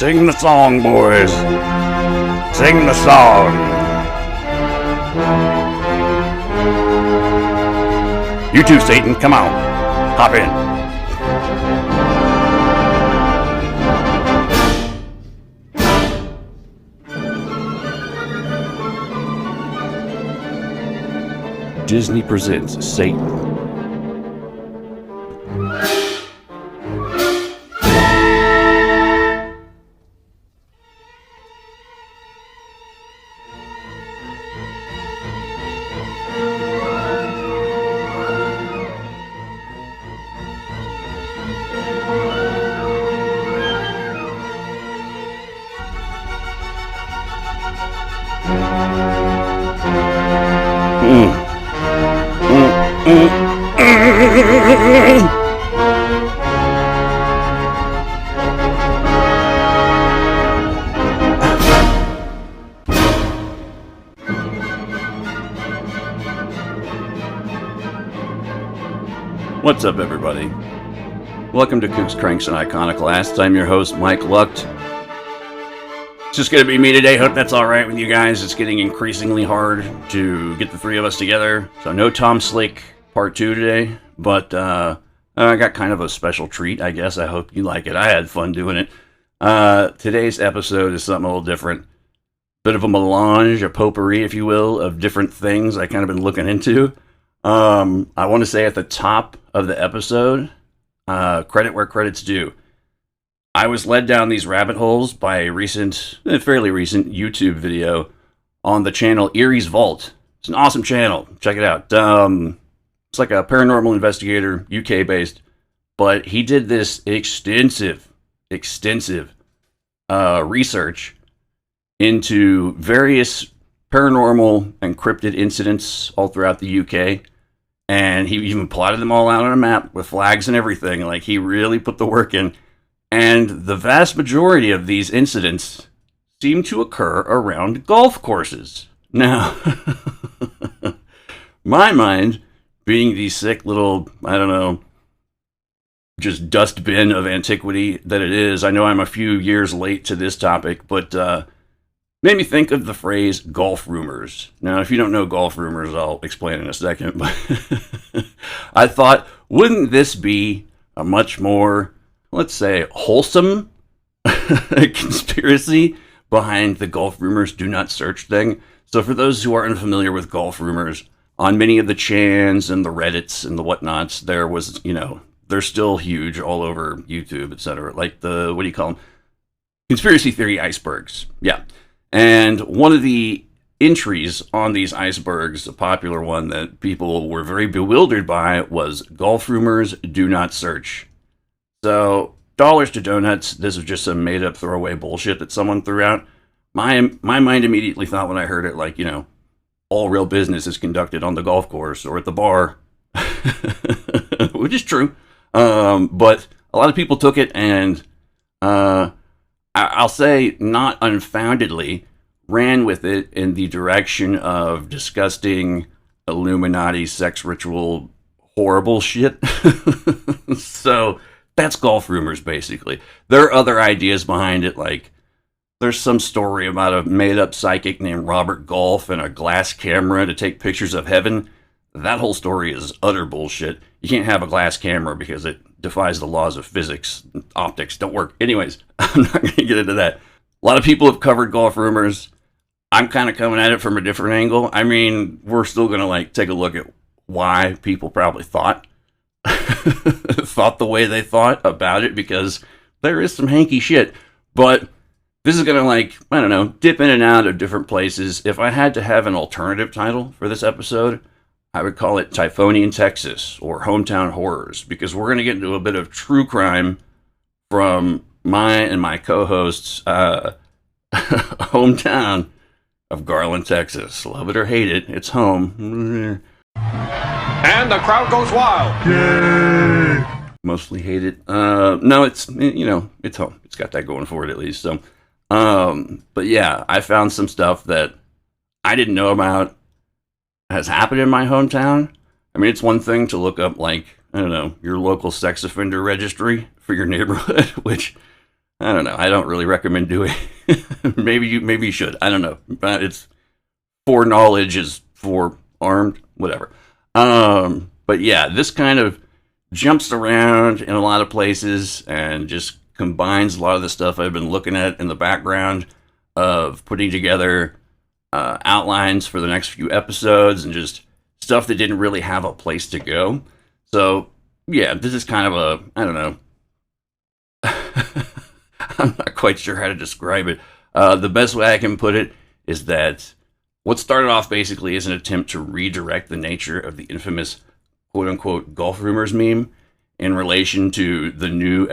Sing the song, boys. Sing the song. You too, Satan. Come on. Hop in. Disney presents Satan. What's up, everybody? Welcome to Kooks, Cranks, and Iconoclasts. I'm your host, Mike Lucht. It's just going to be me today. Hope that's alright with you guys. It's getting increasingly hard to get the three of us together. So no Tom Slick Part 2 today, but I got kind of a special treat, I guess. I hope you like it. I had fun doing it. Today's episode is something a little different. Bit of a melange, a potpourri, if you will, of different things I kind of been looking into. I want to say at the top of the episode, credit where credit's due. I was led down these rabbit holes by a fairly recent YouTube video on the channel Erie's Vault. It's an awesome channel. Check it out. It's like a paranormal investigator, UK based, but he did this extensive research into various paranormal and cryptid incidents all throughout the UK. And he even plotted them all out on a map with flags and everything. Like, he really put the work in. And the vast majority of these incidents seem to occur around golf courses. Now, my mind, being the sick little, I don't know, just dustbin of antiquity that it is, I know I'm a few years late to this topic, but made me think of the phrase golf rumors. Now, if you don't know golf rumors, I'll explain in a second, but I thought, wouldn't this be a much more, let's say, wholesome conspiracy behind the golf rumors do not search thing? So for those who are unfamiliar with golf rumors, on many of the Chans and the Reddits and the whatnots, there was, they're still huge all over YouTube, etc. Like the, what do you call them? Conspiracy theory icebergs. Yeah. And one of the entries on these icebergs, a popular one that people were very bewildered by, was golf rumors do not search. So, dollars to donuts, this was just some made-up throwaway bullshit that someone threw out. My mind immediately thought when I heard it, like, all real business is conducted on the golf course or at the bar, which is true. But a lot of people took it and I'll say not unfoundedly, ran with it in the direction of disgusting Illuminati sex ritual horrible shit. So that's golf rumors, basically. There are other ideas behind it, like there's some story about a made-up psychic named Robert Golf and a glass camera to take pictures of heaven. That whole story is utter bullshit. You can't have a glass camera because it defies the laws of physics. Optics don't work. Anyways, I'm not going to get into that. A lot of people have covered golf rumors. I'm kind of coming at it from a different angle. I mean, we're still going to take a look at why people probably thought the way they thought about it, because there is some hanky shit. But this is going to, I don't know, dip in and out of different places. If I had to have an alternative title for this episode, I would call it Typhonian, Texas, or Hometown Horrors, because we're going to get into a bit of true crime from my co-host's hometown of Garland, Texas. Love it or hate it, it's home. And the crowd goes wild. Yay! Mostly hate it. No, it's, it's home. It's got that going for it at least. So, but yeah, I found some stuff that I didn't know about has happened in my hometown. I mean, it's one thing to look up, your local sex offender registry for your neighborhood, which I don't know. I don't really recommend doing. Maybe you should. I don't know. But it's foreknowledge is forearmed, whatever. But yeah, this kind of jumps around in a lot of places and just combines a lot of the stuff I've been looking at in the background of putting together outlines for the next few episodes and just stuff that didn't really have a place to go. So yeah, this is kind of a, I don't know. I'm not quite sure how to describe it. The best way I can put it is that what started off basically is an attempt to redirect the nature of the infamous quote-unquote Gulf rumors meme in relation to the new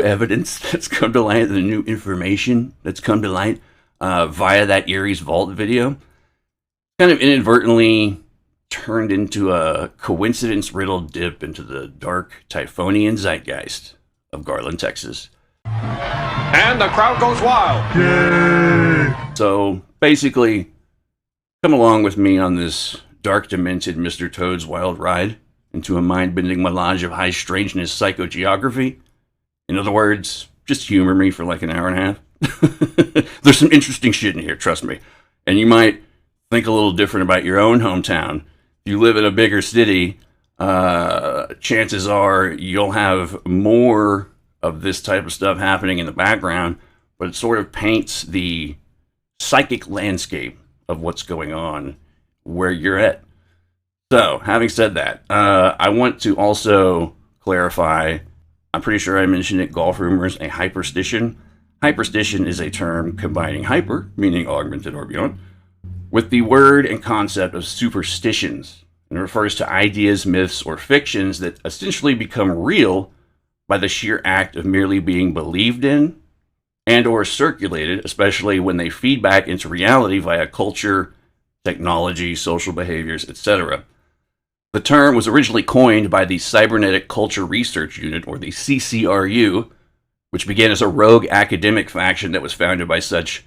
evidence that's come to light, the new information that's come to light via that Erie's Vault video. Kind of inadvertently turned into a coincidence-riddled dip into the dark Typhonian zeitgeist of Garland, Texas. And the crowd goes wild. Yay! So basically, come along with me on this dark, demented Mr. Toad's wild ride into a mind-bending melange of high strangeness psychogeography. In other words, just humor me for like an hour and a half. There's some interesting shit in here, trust me. And you might think a little different about your own hometown. If you live in a bigger city, chances are you'll have more of this type of stuff happening in the background, but it sort of paints the psychic landscape of what's going on where you're at. So, having said that, I want to also clarify, I'm pretty sure I mentioned it, Golf Rumors, a hyperstition. Hyperstition is a term combining hyper, meaning augmented or beyond, with the word and concept of superstitions, and refers to ideas, myths, or fictions that essentially become real by the sheer act of merely being believed in and or circulated, especially when they feed back into reality via culture, technology, social behaviors, etc. The term was originally coined by the Cybernetic Culture Research Unit, or the CCRU, which began as a rogue academic faction that was founded by such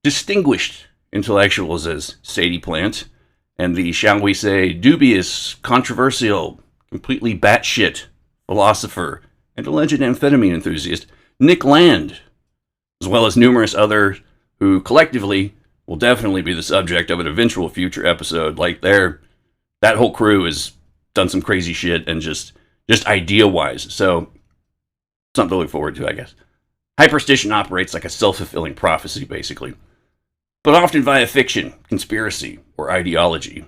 distinguished intellectuals as Sadie Plant and the, shall we say, dubious, controversial, completely batshit philosopher and alleged amphetamine enthusiast Nick Land, as well as numerous others who collectively will definitely be the subject of an eventual future episode. Like that whole crew has done some crazy shit and just idea-wise. So something to look forward to, I guess. Hyperstition operates like a self-fulfilling prophecy, basically, but often via fiction, conspiracy, or ideology.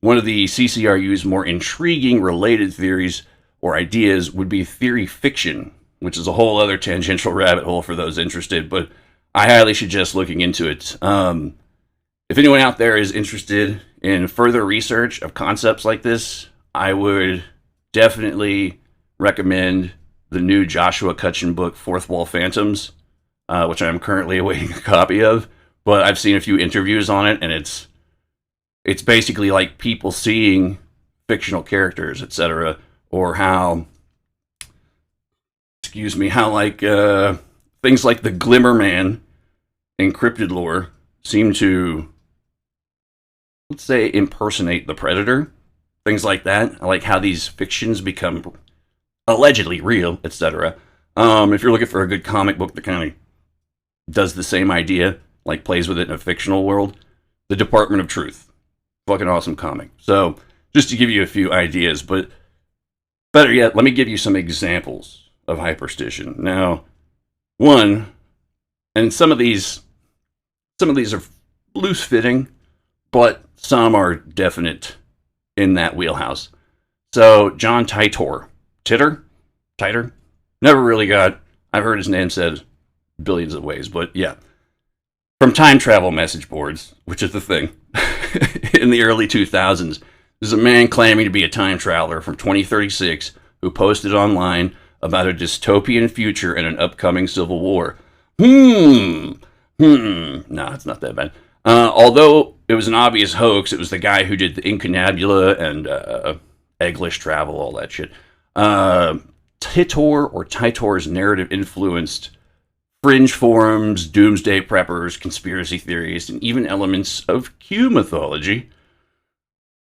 One of the CCRU's more intriguing related theories or ideas would be theory fiction, which is a whole other tangential rabbit hole for those interested, but I highly suggest looking into it. If anyone out there is interested in further research of concepts like this, I would definitely recommend the new Joshua Cutchin book, Fourth Wall Phantoms, which I'm currently awaiting a copy of, but I've seen a few interviews on it, and it's basically like people seeing fictional characters, etc., or how like things like the Glimmer Man in cryptid lore seem to, let's say, impersonate the Predator. Things like that. I like how these fictions become allegedly real, etc. If you're looking for a good comic book that kind of does the same idea, like plays with it in a fictional world, The Department of Truth. Fucking awesome comic. So, just to give you a few ideas, but better yet, let me give you some examples of hyperstition. Now, one, and some of these are loose-fitting, but some are definite in that wheelhouse. So, John Titor. Titer? Never really got, I've heard his name said billions of ways, but yeah. From time travel message boards, which is the thing, in the early 2000s, there's a man claiming to be a time traveler from 2036 who posted online about a dystopian future and an upcoming civil war. Nah, it's not that bad. Although it was an obvious hoax, it was the guy who did the incunabula and egglish travel, all that shit. Titor's narrative influenced fringe forums, doomsday preppers, conspiracy theories, and even elements of Q mythology,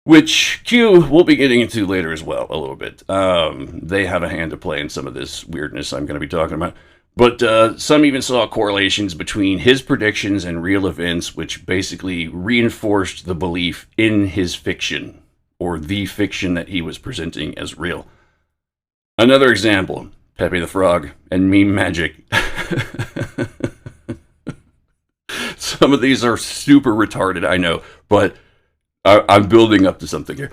which Q we'll be getting into later as well, a little bit. They have a hand to play in some of this weirdness I'm going to be talking about. But some even saw correlations between his predictions and real events, which basically reinforced the belief in his fiction, or the fiction that he was presenting as real. Another example, Pepe the Frog and meme magic. Some of these are super retarded, I know, but I'm building up to something here.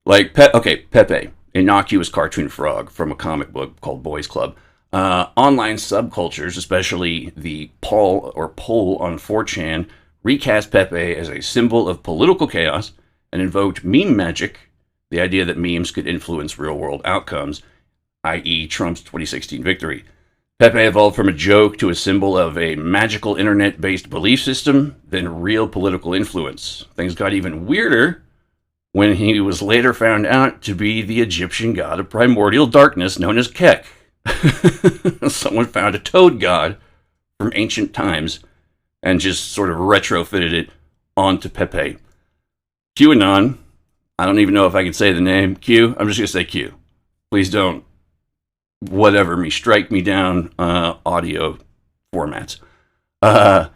Like, Pepe, innocuous cartoon frog from a comic book called Boys Club. Online subcultures, especially the poll on 4chan, recast Pepe as a symbol of political chaos and invoked meme magic, the idea that memes could influence real-world outcomes, i.e. Trump's 2016 victory. Pepe evolved from a joke to a symbol of a magical internet-based belief system, then real political influence. Things got even weirder when he was later found out to be the Egyptian god of primordial darkness known as Kek. Someone found a toad god from ancient times and just sort of retrofitted it onto Pepe. QAnon, I don't even know if I can say the name. Q, I'm just going to say Q. Please don't strike me down audio formats. A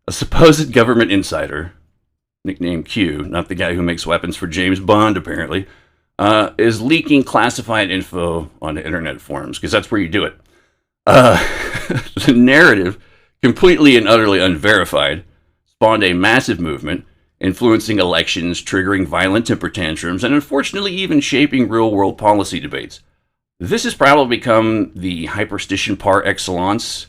supposed government insider, nicknamed Q, not the guy who makes weapons for James Bond apparently, is leaking classified info onto internet forums, because that's where you do it. The narrative, completely and utterly unverified, spawned a massive movement, influencing elections, triggering violent temper tantrums, and unfortunately even shaping real-world policy debates. This has probably become the Hyperstition par excellence.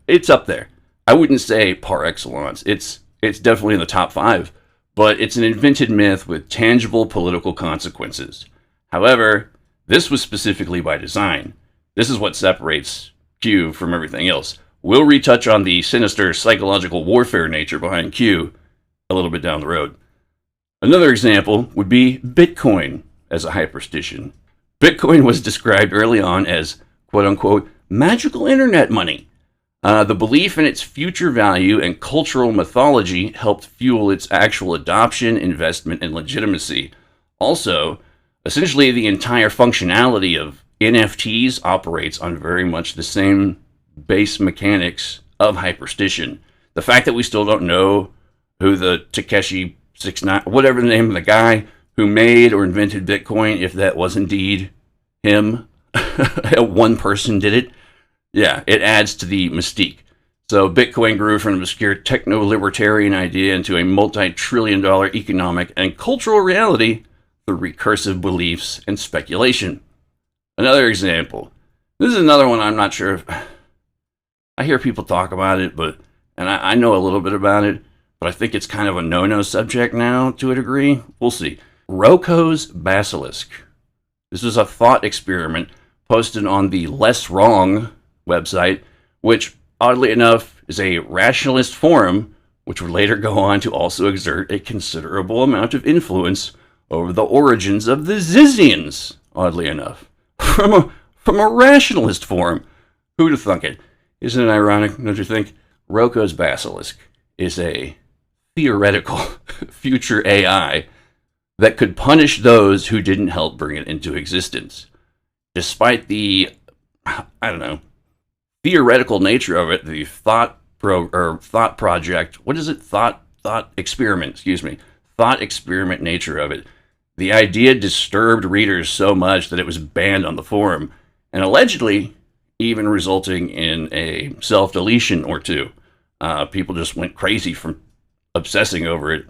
It's up there. I wouldn't say par excellence. It's definitely in the top 5, but it's an invented myth with tangible political consequences. However, this was specifically by design. This is what separates Q from everything else. We'll retouch on the sinister psychological warfare nature behind Q a little bit down the road. Another example would be Bitcoin as a hyperstition. Bitcoin was described early on as, quote-unquote, magical internet money. The belief in its future value and cultural mythology helped fuel its actual adoption, investment, and legitimacy. Also, essentially the entire functionality of NFTs operates on very much the same base mechanics of hyperstition. The fact that we still don't know who the Takeshi 69, whatever the name of the guy who made or invented Bitcoin, if that was indeed him, one person did it, yeah, it adds to the mystique. So Bitcoin grew from an obscure techno-libertarian idea into a multi-trillion-dollar economic and cultural reality through recursive beliefs and speculation. Another example. This is another one I'm not sure if... I hear people talk about it, and I know a little bit about it, but I think it's kind of a no-no subject now to a degree. We'll see. Roko's Basilisk. This was a thought experiment posted on the Less Wrong website, which, oddly enough, is a rationalist forum, which would later go on to also exert a considerable amount of influence over the origins of the Zizians, oddly enough. From a rationalist forum. Who'd have thunk it? Isn't it ironic, don't you think? Roko's Basilisk is a theoretical future AI that could punish those who didn't help bring it into existence. Despite the, theoretical nature of it, the thought experiment nature of it, the idea disturbed readers so much that it was banned on the forum, and allegedly even resulting in a self-deletion or two. People just went crazy from obsessing over it,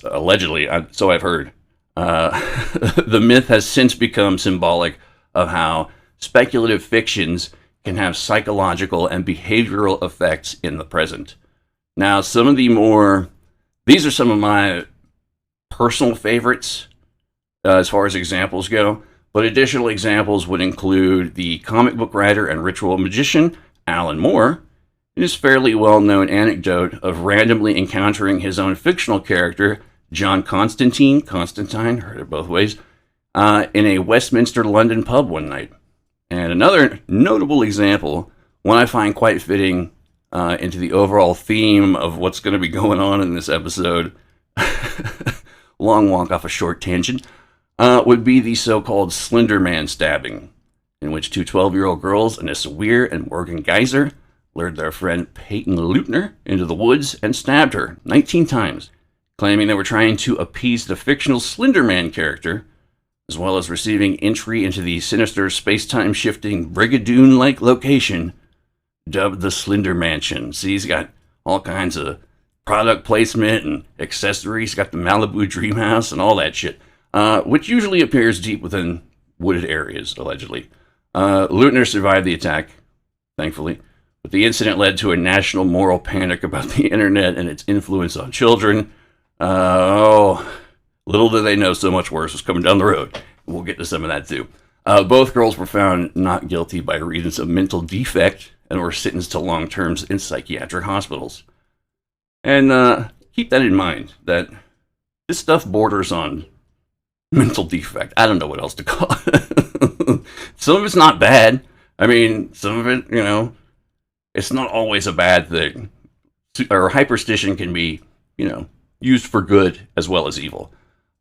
allegedly, so I've heard. The myth has since become symbolic of how speculative fictions can have psychological and behavioral effects in the present. Now, these are some of my personal favorites as far as examples go, but additional examples would include the comic book writer and ritual magician Alan Moore, and his fairly well-known anecdote of randomly encountering his own fictional character, John Constantine, heard it both ways, in a Westminster London pub one night. And another notable example, one I find quite fitting into the overall theme of what's going to be going on in this episode, long walk off a short tangent, would be the so-called Slender Man stabbing. in which two 12-year-old girls, Anissa Weir and Morgan Geyser, lured their friend Peyton Leutner into the woods and stabbed her 19 times, claiming they were trying to appease the fictional Slender Man character, as well as receiving entry into the sinister space-time shifting Brigadoon-like location dubbed the Slender Mansion. See, he's got all kinds of product placement and accessories. He's got the Malibu Dream House and all that shit, which usually appears deep within wooded areas, allegedly. Leutner survived the attack, thankfully, but the incident led to a national moral panic about the internet and its influence on children. Little did they know so much worse was coming down the road. We'll get to some of that too. Both girls were found not guilty by reasons of mental defect and were sentenced to long terms in psychiatric hospitals. And keep that in mind, that this stuff borders on mental defect. I don't know what else to call it. Some of it's not bad. I mean, some of it, it's not always a bad thing. Or hyperstition can be, used for good as well as evil.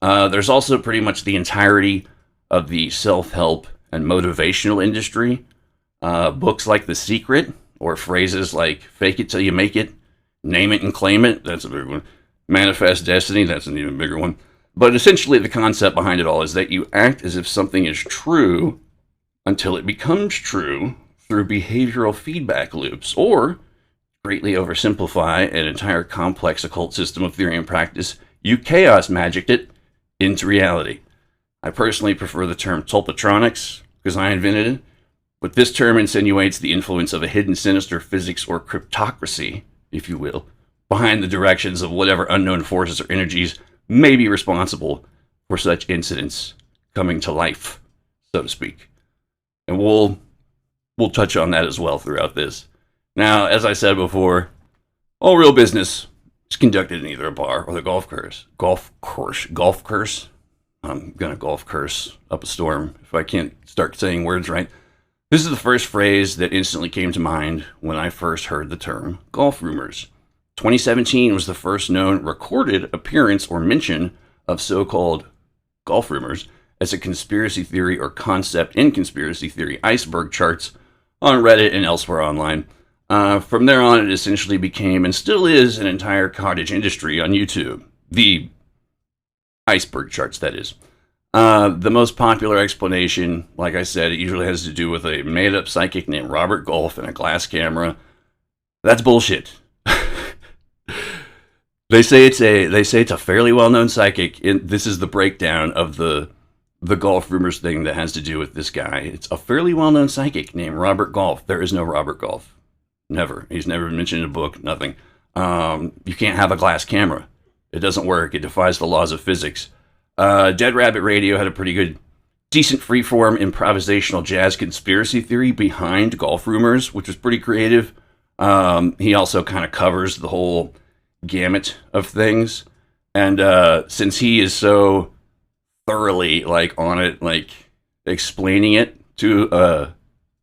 There's also pretty much the entirety of the self-help and motivational industry. Books like The Secret, or phrases like fake it till you make it, name it and claim it, that's a big one. Manifest destiny, that's an even bigger one. But essentially the concept behind it all is that you act as if something is true until it becomes true through behavioral feedback loops, or greatly oversimplify an entire complex occult system of theory and practice, you chaos magicked it into reality. I personally prefer the term tulpatronics because I invented it, but this term insinuates the influence of a hidden sinister physics or cryptocracy, if you will, behind the directions of whatever unknown forces or energies may be responsible for such incidents coming to life, so to speak. And we'll touch on that as well throughout this. Now, as I said before, all real business is conducted in either a bar or the golf course. Golf course. I'm gonna golf curse up a storm if I can't start saying words right. This is the first phrase that instantly came to mind when I first heard the term golf rumors. 2017 was the first known recorded appearance or mention of so-called golf rumors as a conspiracy theory or concept in conspiracy theory iceberg charts on Reddit and elsewhere online. From there on, it essentially became, and still is, an entire cottage industry on YouTube. The iceberg charts, that is. The most popular explanation, like I said, it usually has to do with a made-up psychic named Robert Golf and a glass camera. That's bullshit. They say it's a fairly well-known psychic. This is the breakdown of the golf rumors thing that has to do with this guy. It's a fairly well-known psychic named Robert Golf. There is no Robert Golf. Never. He's never been mentioned in a book. Nothing. You can't have a glass camera. It doesn't work. It defies the laws of physics. Dead Rabbit Radio had a pretty good, decent freeform improvisational jazz conspiracy theory behind golf rumors, which was pretty creative. He also kind of covers the whole gamut of things. And since he is so thoroughly on it, explaining it to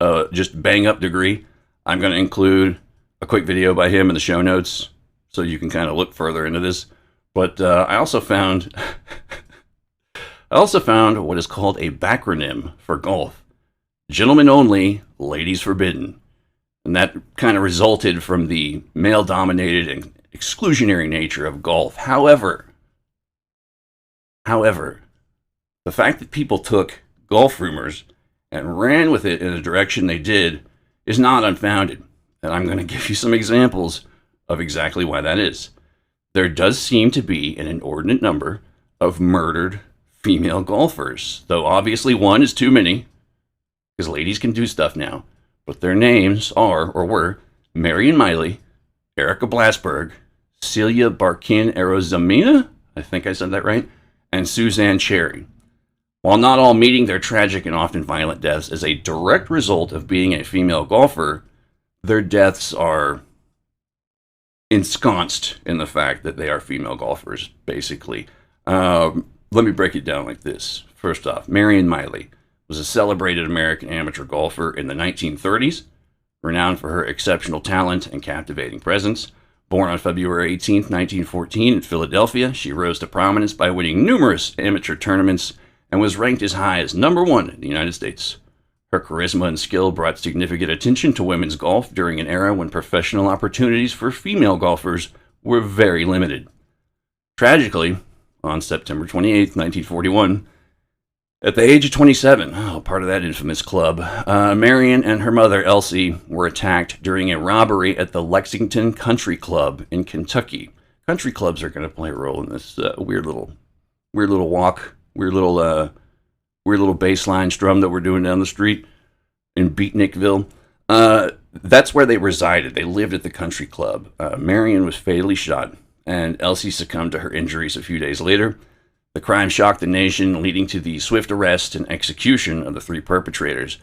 a just bang up degree, I'm going to include a quick video by him in the show notes so you can kind of look further into this. But I also found what is called a backronym for golf. Gentlemen only, ladies forbidden. And that kind of resulted from the male-dominated and exclusionary nature of golf. However, the fact that people took golf rumors and ran with it in the direction they did is not unfounded. And I'm going to give you some examples of exactly why that is. There does seem to be an inordinate number of murdered female golfers, though obviously one is too many, because ladies can do stuff now. But their names are, or were, Marion Miley, Erica Blasberg, Celia Barkin Arozamina, I think I said that right, and Suzanne Cherry. While not all meeting their tragic and often violent deaths as a direct result of being a female golfer, their deaths are ensconced in the fact that they are female golfers, basically. Let me break it down like this. First off, Marion Miley was a celebrated American amateur golfer in the 1930s, renowned for her exceptional talent and captivating presence. Born on February 18, 1914 in Philadelphia, she rose to prominence by winning numerous amateur tournaments and was ranked as high as number 1 in the United States. Her charisma and skill brought significant attention to women's golf during an era when professional opportunities for female golfers were very limited. Tragically, on September 28, 1941, at the age of 27, part of that infamous club, Marion and her mother, Elsie, were attacked during a robbery at the Lexington Country Club in Kentucky. Country clubs are going to play a role in this weird little walk, weird little bass line strum that we're doing down the street in Beatnikville. That's where they resided. They lived at the country club. Marion was fatally shot, and Elsie succumbed to her injuries a few days later. The crime shocked the nation, leading to the swift arrest and execution of the three perpetrators.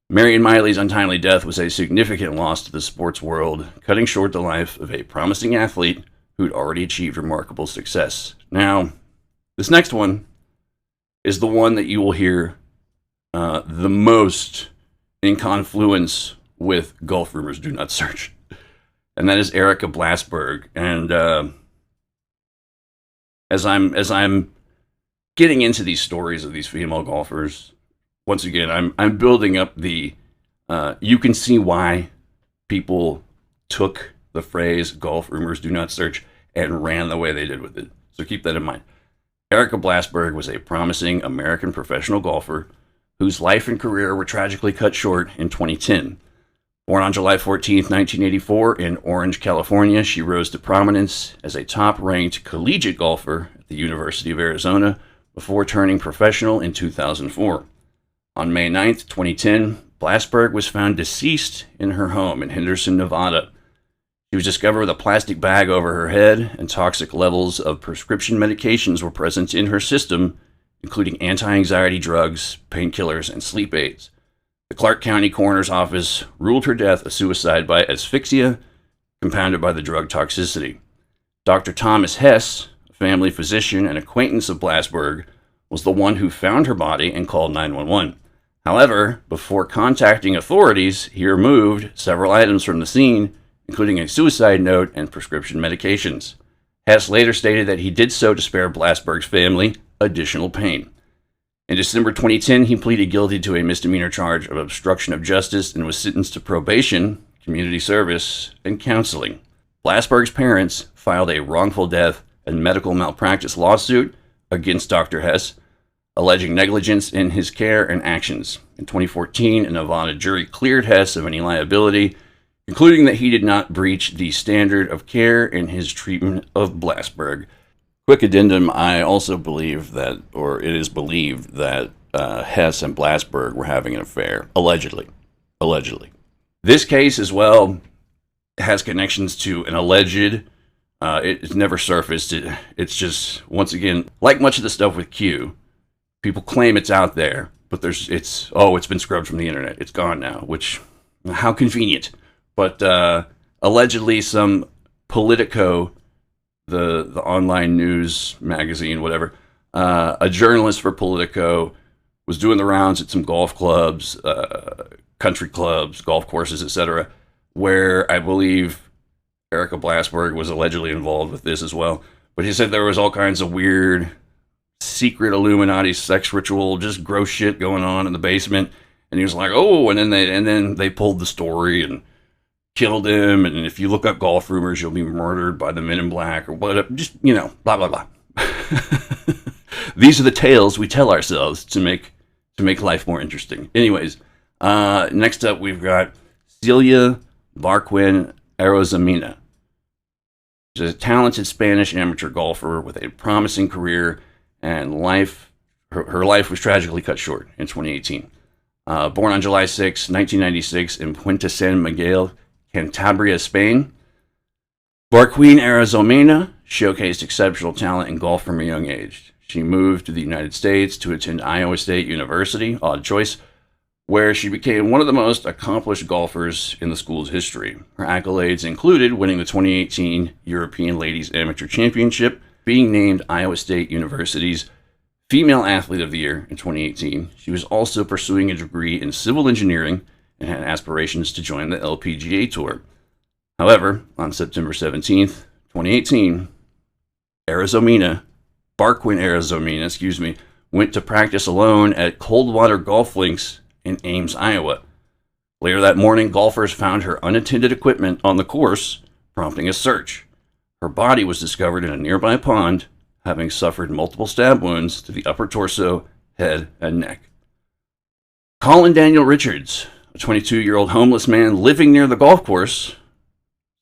Marion Miley's untimely death was a significant loss to the sports world, cutting short the life of a promising athlete who'd already achieved remarkable success. Now, this next one is the one that you will hear the most in confluence with Golf Rumors Do Not Search. And that is Erica Blasberg. And as I'm getting into these stories of these female golfers, once again, I'm building up the you can see why people took the phrase Golf Rumors Do Not Search and ran the way they did with it. So keep that in mind. Erica Blasberg was a promising American professional golfer whose life and career were tragically cut short in 2010. Born on July 14, 1984 in Orange, California, she rose to prominence as a top-ranked collegiate golfer at the University of Arizona before turning professional in 2004. On May 9, 2010, Blasberg was found deceased in her home in Henderson, Nevada. She was discovered with a plastic bag over her head, and toxic levels of prescription medications were present in her system, including anti-anxiety drugs, painkillers, and sleep aids. The Clark County Coroner's Office ruled her death a suicide by asphyxia, compounded by the drug toxicity. Dr. Thomas Hess, a family physician and acquaintance of Blasberg, was the one who found her body and called 911. However, before contacting authorities, he removed several items from the scene, including a suicide note and prescription medications. Hess later stated that he did so to spare Blasberg's family additional pain. In December 2010, he pleaded guilty to a misdemeanor charge of obstruction of justice and was sentenced to probation, community service, and counseling. Blasberg's parents filed a wrongful death and medical malpractice lawsuit against Dr. Hess, alleging negligence in his care and actions. In 2014, a Nevada jury cleared Hess of any liability, concluding that he did not breach the standard of care in his treatment of Blasberg. Quick addendum, I also believe that, or it is believed that Hess and Blasberg were having an affair. Allegedly. This case as well has connections to an alleged, it's never surfaced. It's just, once again, like much of the stuff with Q, people claim it's out there, but it's been scrubbed from the internet. It's gone now, which, how convenient. But allegedly some Politico, the online news magazine, whatever, a journalist for Politico was doing the rounds at some golf clubs, country clubs, golf courses, etc., where I believe Erica Blasberg was allegedly involved with this as well. But he said there was all kinds of weird, secret Illuminati sex ritual, just gross shit going on in the basement. And he was like, oh, and then they pulled the story and killed him, and if you look up Golf Rumors, you'll be murdered by the Men in Black, or whatever, just, blah, blah, blah. These are the tales we tell ourselves to make life more interesting. Anyways, next up we've got Celia Barquin Arozamena. She's a talented Spanish amateur golfer with a promising career, and her life was tragically cut short in 2018. Born on July 6, 1996 in Puente San Miguel, Cantabria, Spain, Barquin Arozamena showcased exceptional talent in golf from a young age. She moved to the United States to attend Iowa State University, odd choice, where she became one of the most accomplished golfers in the school's history. Her accolades included winning the 2018 European Ladies Amateur Championship, being named Iowa State University's Female Athlete of the Year in 2018. She was also pursuing a degree in civil engineering and had aspirations to join the LPGA Tour. However, on September 17th, 2018, Barquin Arozamena, went to practice alone at Coldwater Golf Links in Ames, Iowa. Later that morning, golfers found her unattended equipment on the course, prompting a search. Her body was discovered in a nearby pond, having suffered multiple stab wounds to the upper torso, head, and neck. Colin Daniel Richards, a 22-year-old homeless man living near the golf course,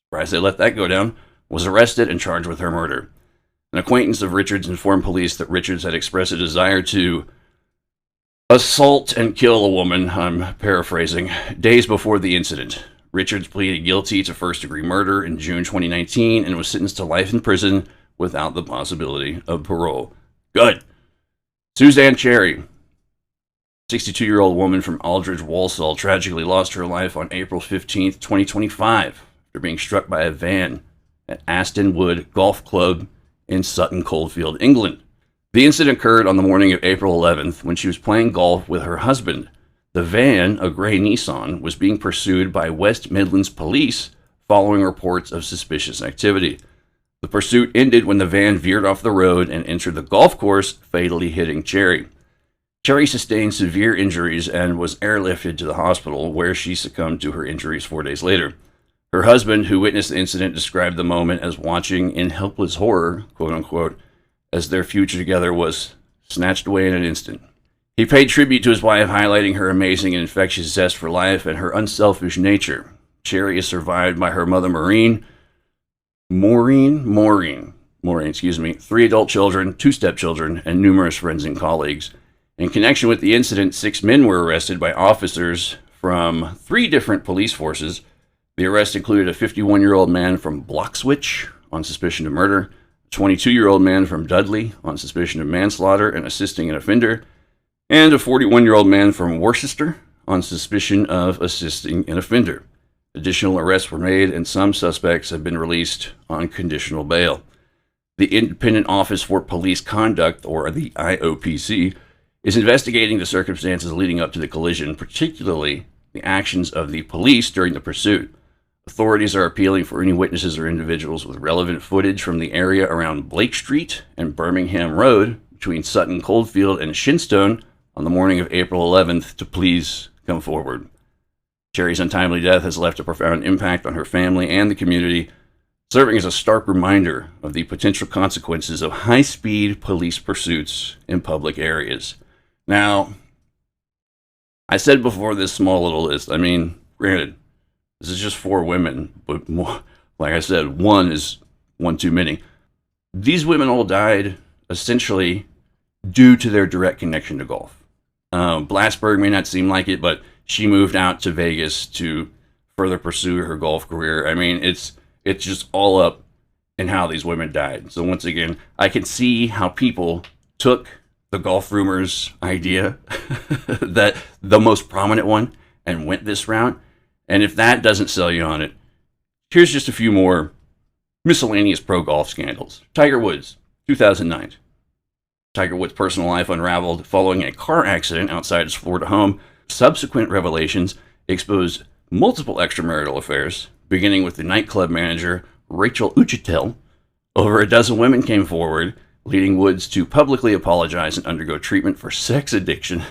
surprised they let that go down, was arrested and charged with her murder. An acquaintance of Richards informed police that Richards had expressed a desire to assault and kill a woman, I'm paraphrasing, days before the incident. Richards pleaded guilty to first-degree murder in June 2019 and was sentenced to life in prison without the possibility of parole. Good. Suzanne Cherry, 62-year-old woman from Aldridge, Walsall, tragically lost her life on April 15, 2025, after being struck by a van at Aston Wood Golf Club in Sutton Coldfield, England. The incident occurred on the morning of April 11th when she was playing golf with her husband. The van, a gray Nissan, was being pursued by West Midlands police following reports of suspicious activity. The pursuit ended when the van veered off the road and entered the golf course, fatally hitting Cherry. Cherry sustained severe injuries and was airlifted to the hospital, where she succumbed to her injuries 4 days later. Her husband, who witnessed the incident, described the moment as watching in helpless horror, quote-unquote, as their future together was snatched away in an instant. He paid tribute to his wife, highlighting her amazing and infectious zest for life and her unselfish nature. Cherry is survived by her mother, Maureen, 3 adult children, 2 stepchildren, and numerous friends and colleagues. In connection with the incident, 6 men were arrested by officers from 3 different police forces. The arrest included a 51-year-old man from Bloxwich on suspicion of murder, a 22-year-old man from Dudley on suspicion of manslaughter and assisting an offender, and a 41-year-old man from Worcester on suspicion of assisting an offender. Additional arrests were made, and some suspects have been released on conditional bail. The Independent Office for Police Conduct, or the IOPC, is investigating the circumstances leading up to the collision, particularly the actions of the police during the pursuit. Authorities are appealing for any witnesses or individuals with relevant footage from the area around Blake Street and Birmingham Road between Sutton Coldfield and Shinstone on the morning of April 11th to please come forward. Cherry's untimely death has left a profound impact on her family and the community, serving as a stark reminder of the potential consequences of high-speed police pursuits in public areas. Now, I said before this small little list, I mean, granted, this is just 4 women, but more, like I said, one is one too many. These women all died essentially due to their direct connection to golf. Blasberg may not seem like it, but she moved out to Vegas to further pursue her golf career. I mean, it's just all up in how these women died. So once again, I can see how people took the golf rumors idea, that the most prominent one, and went this route. And if that doesn't sell you on it, here's just a few more miscellaneous pro golf scandals. Tiger Woods, 2009. Tiger Woods' personal life unraveled following a car accident outside his Florida home. Subsequent revelations exposed multiple extramarital affairs, beginning with the nightclub manager, Rachel Uchitel. Over a dozen women came forward, leading Woods to publicly apologize and undergo treatment for sex addiction.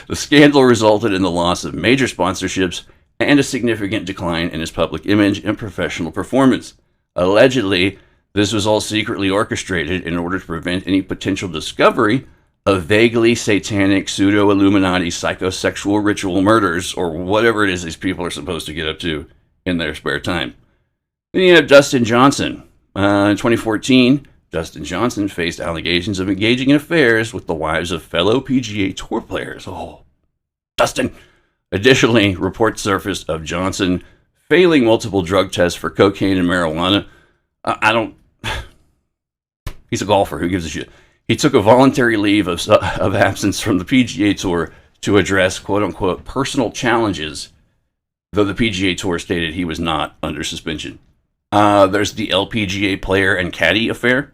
The scandal resulted in the loss of major sponsorships and a significant decline in his public image and professional performance. Allegedly, this was all secretly orchestrated in order to prevent any potential discovery of vaguely satanic pseudo-Illuminati psychosexual ritual murders, or whatever it is these people are supposed to get up to in their spare time. Then you have Dustin Johnson. In 2014, Dustin Johnson faced allegations of engaging in affairs with the wives of fellow PGA Tour players. Oh, Dustin! Additionally, reports surfaced of Johnson failing multiple drug tests for cocaine and marijuana. He's a golfer. Who gives a shit? He took a voluntary leave of absence from the PGA Tour to address quote-unquote personal challenges, though the PGA Tour stated he was not under suspension. There's the LPGA player and caddy affair.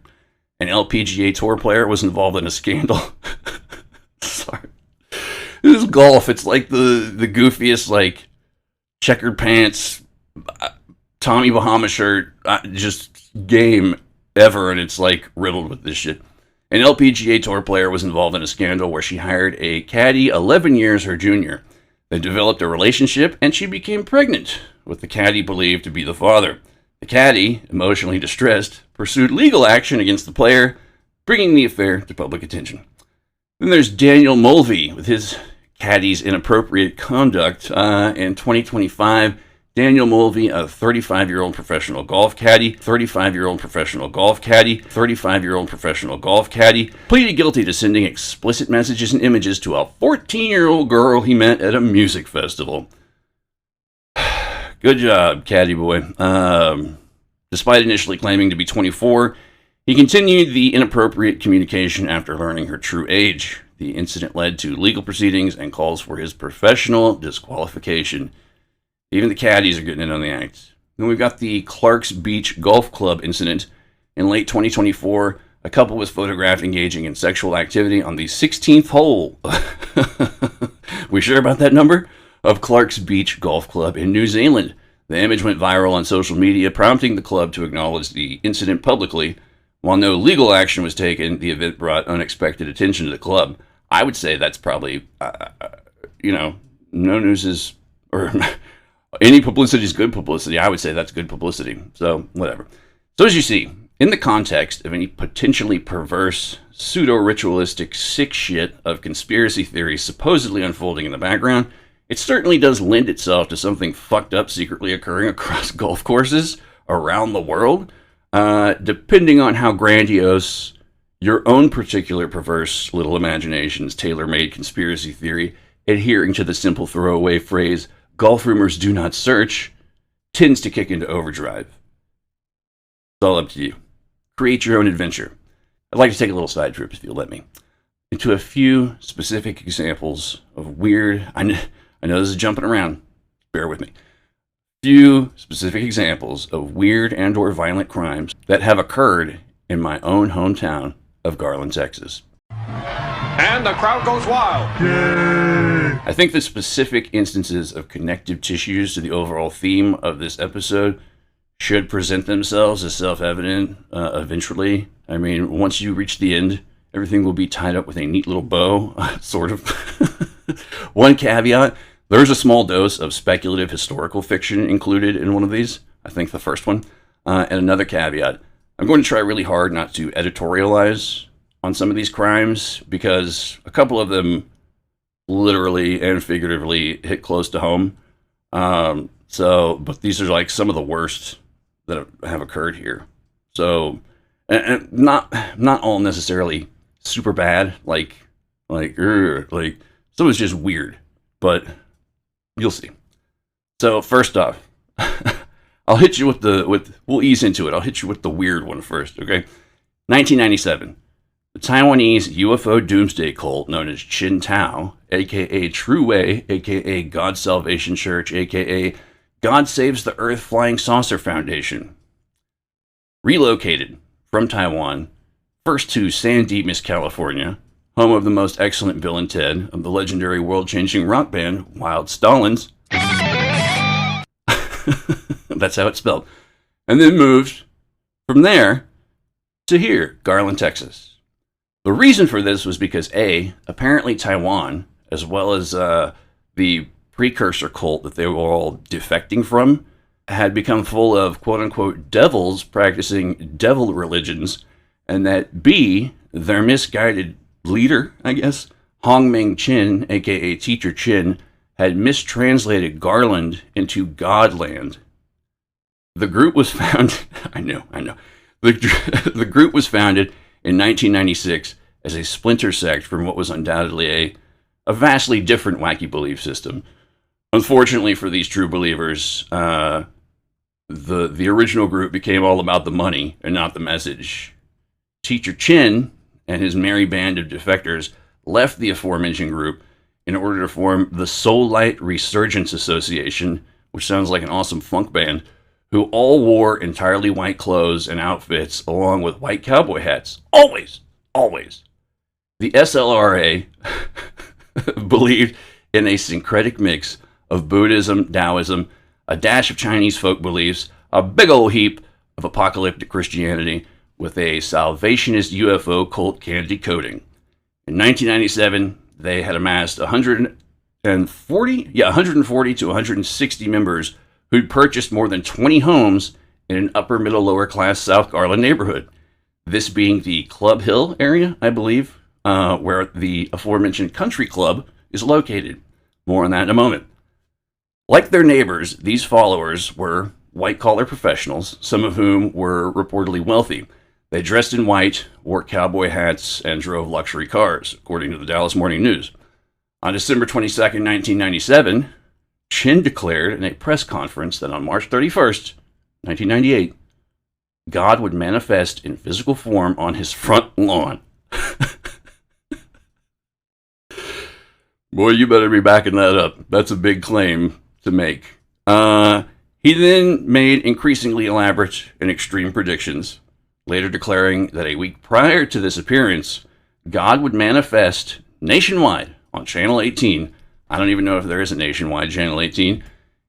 An LPGA Tour player was involved in a scandal. Sorry. This is golf. It's like the goofiest, like, checkered pants, Tommy Bahama shirt, just game ever, and it's, like, riddled with this shit. An LPGA Tour player was involved in a scandal where she hired a caddy 11 years her junior. They developed a relationship, and she became pregnant, with the caddy believed to be the father. The caddy, emotionally distressed, pursued legal action against the player, bringing the affair to public attention. Then there's Daniel Mulvey with his caddy's inappropriate conduct. In 2025, Daniel Mulvey, a 35-year-old professional golf caddy, pleaded guilty to sending explicit messages and images to a 14-year-old girl he met at a music festival. Good job, caddy boy. Despite initially claiming to be 24, he continued the inappropriate communication after learning her true age. The incident led to legal proceedings and calls for his professional disqualification. Even the caddies are getting in on the act. Then we've got the Clark's Beach Golf Club incident. In late 2024, a couple was photographed engaging in sexual activity on the 16th hole. We sure about that number? Of Clark's Beach Golf Club in New Zealand. The image went viral on social media, prompting the club to acknowledge the incident publicly. While no legal action was taken, the event brought unexpected attention to the club. I would say that's probably, no news is, or any publicity is good publicity. I would say that's good publicity. So, whatever. So, as you see, in the context of any potentially perverse, pseudo-ritualistic sick shit of conspiracy theories supposedly unfolding in the background, it certainly does lend itself to something fucked up secretly occurring across golf courses around the world. Depending on how grandiose your own particular perverse little imagination's tailor-made conspiracy theory, adhering to the simple throwaway phrase, golf rumors do not search, tends to kick into overdrive. It's all up to you. Create your own adventure. I'd like to take a little side trip, if you'll let me, into a few specific examples of weird, I know this is jumping around, bear with me, few specific examples of weird and or violent crimes that have occurred in my own hometown of Garland, Texas. And the crowd goes wild. Yay! I think the specific instances of connective tissues to the overall theme of this episode should present themselves as self-evident eventually. I mean, once you reach the end, everything will be tied up with a neat little bow, sort of. One caveat, there's a small dose of speculative historical fiction included in one of these. I think the first one. And another caveat, I'm going to try really hard not to editorialize on some of these crimes because a couple of them literally and figuratively hit close to home. But these are like some of the worst that have occurred here. So, and not all necessarily super bad. Like some is just weird, but you'll see. So first off, I'll hit you we'll ease into it. I'll hit you with the weird one first, okay? 1997. The Taiwanese UFO doomsday cult known as Chen Tao, aka True Way, aka God Salvation Church, aka God Saves the Earth Flying Saucer Foundation, relocated from Taiwan, first to San Dimas, California, home of the most excellent Bill and Ted of the legendary world-changing rock band Wild Stallings. That's how it's spelled. And then moved from there to here, Garland, Texas. The reason for this was because apparently Taiwan, as well as the precursor cult that they were all defecting from, had become full of quote-unquote devils practicing devil religions, and that B, their misguided leader, I guess, Hongming Chin, aka Teacher Chin, had mistranslated Garland into Godland. The group was founded, I know. The group was founded in 1996 as a splinter sect from what was undoubtedly a vastly different wacky belief system. Unfortunately for these true believers, the original group became all about the money and not the message. Teacher Chin and his merry band of defectors left the aforementioned group in order to form the Soul Light Resurgence Association, which sounds like an awesome funk band, who all wore entirely white clothes and outfits along with white cowboy hats. Always. The SLRA believed in a syncretic mix of Buddhism, Taoism, a dash of Chinese folk beliefs, a big old heap of apocalyptic Christianity, with a Salvationist UFO cult candy coating. In 1997, they had amassed 140 to 160 members who'd purchased more than 20 homes in an upper middle lower class South Garland neighborhood. This being the Club Hill area, I believe, where the aforementioned country club is located. More on that in a moment. Like their neighbors, these followers were white-collar professionals, some of whom were reportedly wealthy. They dressed in white, wore cowboy hats, and drove luxury cars, according to the Dallas Morning News. On December 22nd, 1997, Chen declared in a press conference that on March 31st, 1998, God would manifest in physical form on his front lawn. Boy, you better be backing that up. That's a big claim to make. He then made increasingly elaborate and extreme predictions, later declaring that a week prior to this appearance, God would manifest nationwide on Channel 18. I don't even know if there is a nationwide Channel 18,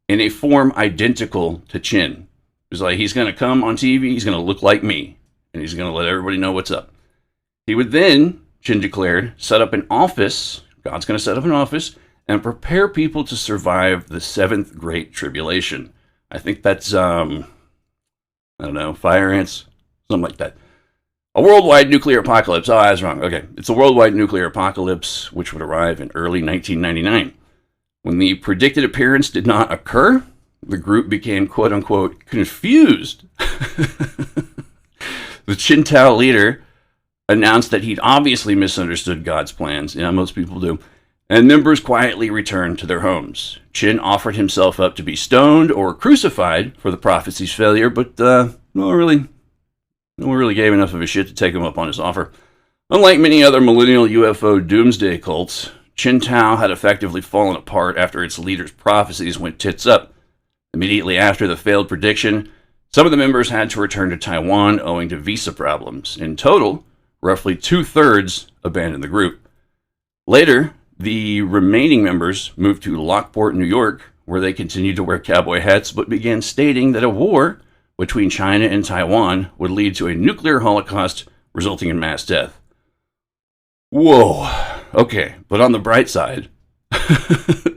in a form identical to Chen. It was like, he's going to come on TV, he's going to look like me, and he's going to let everybody know what's up. He would then, Chen declared, set up an office. God's going to set up an office and prepare people to survive the seventh great tribulation. I think that's, I don't know, fire ants, something like that. A worldwide nuclear apocalypse. Oh, I was wrong. Okay. It's a worldwide nuclear apocalypse, which would arrive in early 1999. When the predicted appearance did not occur, the group became, quote-unquote, confused. The Chen Tao leader announced that he'd obviously misunderstood God's plans. Yeah, most people do. And members quietly returned to their homes. Chen offered himself up to be stoned or crucified for the prophecy's failure, but no one really gave enough of a shit to take him up on his offer. Unlike many other millennial UFO doomsday cults, Chen Tao had effectively fallen apart after its leader's prophecies went tits up. Immediately after the failed prediction, some of the members had to return to Taiwan owing to visa problems. In total, roughly 2/3 abandoned the group. Later, the remaining members moved to Lockport, New York, where they continued to wear cowboy hats, but began stating that a war between China and Taiwan would lead to a nuclear holocaust, resulting in mass death. Whoa. Okay, but on the bright side,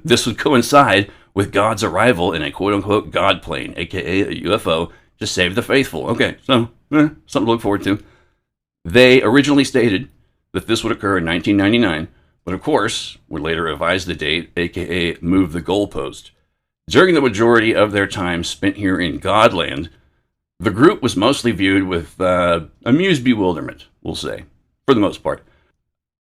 this would coincide with God's arrival in a quote-unquote God plane, aka a UFO, to save the faithful. Okay, so something to look forward to. They originally stated that this would occur in 1999, but of course would later revise the date, aka move the goalpost. During the majority of their time spent here in Godland, the group was mostly viewed with amused bewilderment, we'll say, for the most part.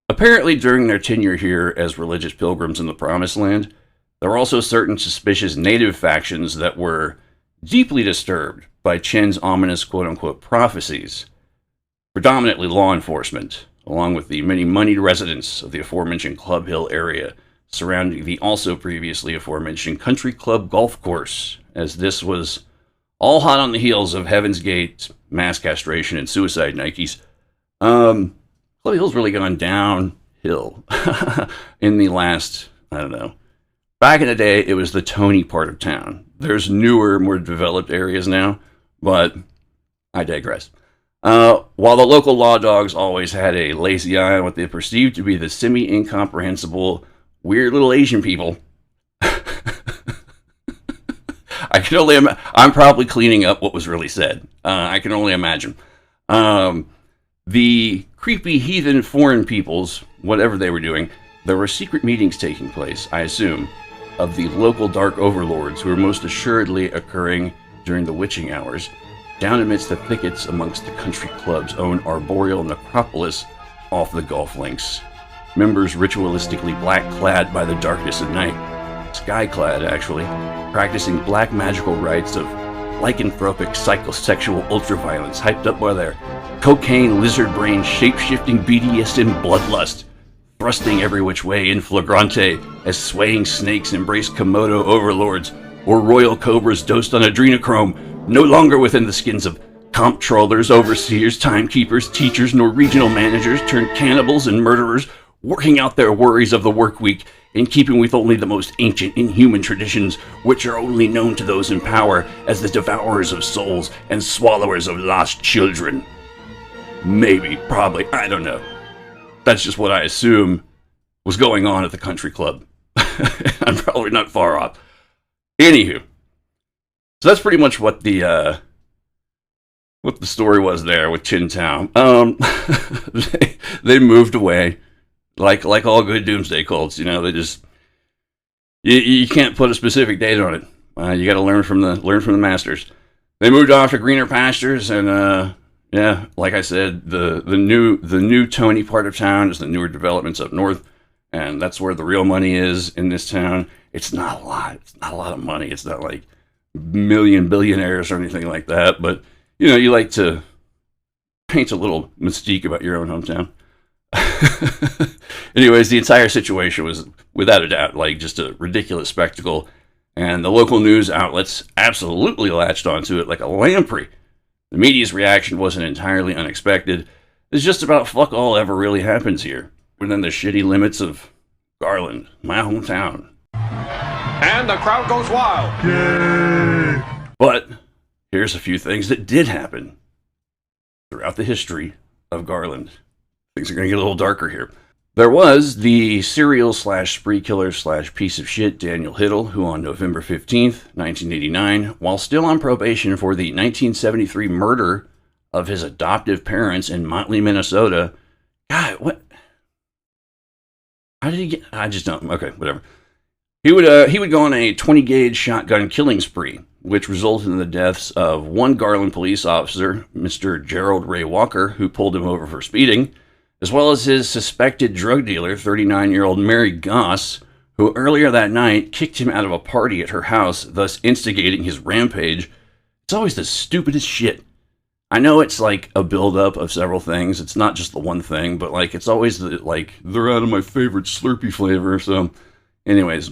Apparently, during their tenure here as religious pilgrims in the Promised Land, there were also certain suspicious native factions that were deeply disturbed by Chen's ominous quote-unquote prophecies. Predominantly law enforcement, along with the many moneyed residents of the aforementioned Club Hill area surrounding the also previously aforementioned country club golf course, as this was all hot on the heels of Heaven's Gate, mass castration, and suicide Nikes. Club Hill's really gone downhill in the last, I don't know. Back in the day, it was the Tony part of town. There's newer, more developed areas now, but I digress. While the local law dogs always had a lazy eye on what they perceived to be the semi-incomprehensible, weird little Asian people, I'm probably cleaning up what was really said. I can only imagine. The creepy heathen foreign peoples, whatever they were doing, there were secret meetings taking place, I assume, of the local dark overlords who were most assuredly occurring during the witching hours, down amidst the thickets amongst the country club's own arboreal necropolis off the golf links. Members ritualistically black-clad by the darkness of night, sky-clad actually, practicing black magical rites of lycanthropic psychosexual ultraviolence hyped up by their cocaine, lizard brain, shape-shifting BDSM bloodlust, thrusting every which way in flagrante as swaying snakes embrace Komodo overlords or royal cobras dosed on adrenochrome, no longer within the skins of comptrollers, overseers, timekeepers, teachers, nor regional managers turned cannibals and murderers, working out their worries of the work week in keeping with only the most ancient inhuman traditions, which are only known to those in power as the devourers of souls and swallowers of lost children. Maybe, probably, I don't know. That's just what I assume was going on at the country club. I'm probably not far off. Anywho, so that's pretty much what the story was there with Chen Tao. They moved away, like all good doomsday cults. You know, they just you can't put a specific date on it. You got to learn from the masters. They moved off to greener pastures, and yeah, like I said, the new Tony part of town is the newer developments up north, and that's where the real money is in this town. It's not a lot. It's not a lot of money. It's not like billionaires or anything like that. But you know, you like to paint a little mystique about your own hometown. Anyways, the entire situation was, without a doubt, like just a ridiculous spectacle, and the local news outlets absolutely latched onto it like a lamprey. The media's reaction wasn't entirely unexpected. It's just about fuck all ever really happens here, within the shitty limits of Garland, my hometown. And the crowd goes wild. Yay! But here's a few things that did happen throughout the history of Garland. Things are going to get a little darker here. There was the serial / spree killer / piece of shit Daniel Hiddle, who on November 15th, 1989, while still on probation for the 1973 murder of his adoptive parents in Motley, Minnesota. God, what? How did he get? I just don't. Okay, whatever. He would go on a 20-gauge shotgun killing spree, which resulted in the deaths of one Garland police officer, Mr. Gerald Ray Walker, who pulled him over for speeding, as well as his suspected drug dealer, 39-year-old Mary Goss, who earlier that night kicked him out of a party at her house, thus instigating his rampage. It's always the stupidest shit. I know it's like a buildup of several things. It's not just the one thing, but like it's always they're out of my favorite Slurpee flavor. So, anyways,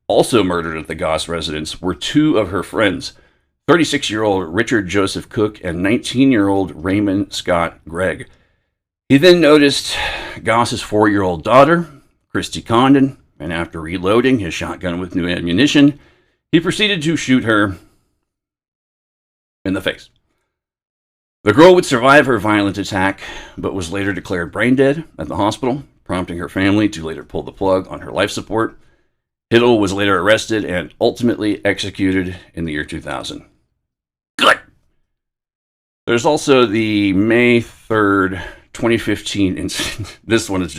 also murdered at the Goss residence were two of her friends, 36-year-old Richard Joseph Cook and 19-year-old Raymond Scott Gregg. He then noticed Goss's 4-year-old daughter, Christy Condon, and after reloading his shotgun with new ammunition, he proceeded to shoot her in the face. The girl would survive her violent attack, but was later declared brain dead at the hospital, prompting her family to later pull the plug on her life support. Hiddle was later arrested and ultimately executed in the year 2000. Good! There's also the May 3rd, 2015 incident. This is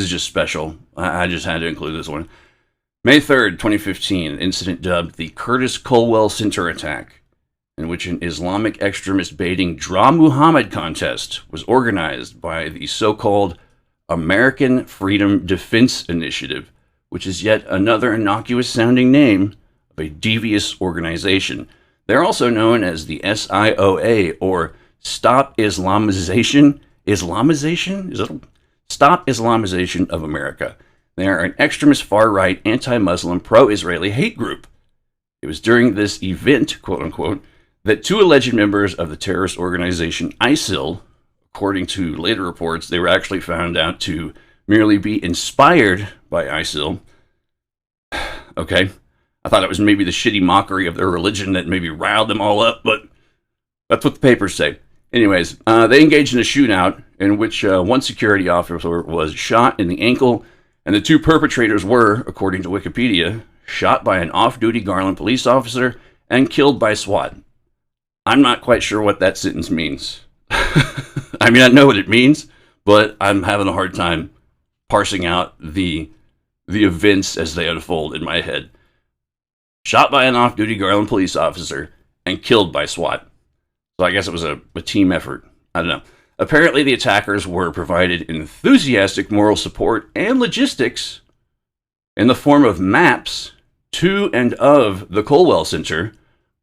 just special. I just had to include this one. May 3rd, 2015, incident dubbed the Curtis Colwell Center attack, in which an Islamic extremist baiting Draw Muhammed Contest was organized by the so-called American Freedom Defense Initiative, which is yet another innocuous-sounding name of a devious organization. They're also known as the SIOA, or Stop Islamization? Islamization? Is it? Stop Islamization of America. They are an extremist far-right, anti-Muslim, pro-Israeli hate group. It was during this event, quote-unquote, that two alleged members of the terrorist organization ISIL, according to later reports, they were actually found out to merely be inspired by ISIL. Okay, I thought it was maybe the shitty mockery of their religion that maybe riled them all up, but that's what the papers say. Anyways, they engaged in a shootout in which one security officer was shot in the ankle, and the two perpetrators were, according to Wikipedia, shot by an off-duty Garland police officer and killed by SWAT. I'm not quite sure what that sentence means. I mean, I know what it means, but I'm having a hard time parsing out the events as they unfold in my head. Shot by an off-duty Garland police officer and killed by SWAT. So I guess it was a team effort. I don't know. Apparently, the attackers were provided enthusiastic moral support and logistics in the form of maps to and of the Colwell Center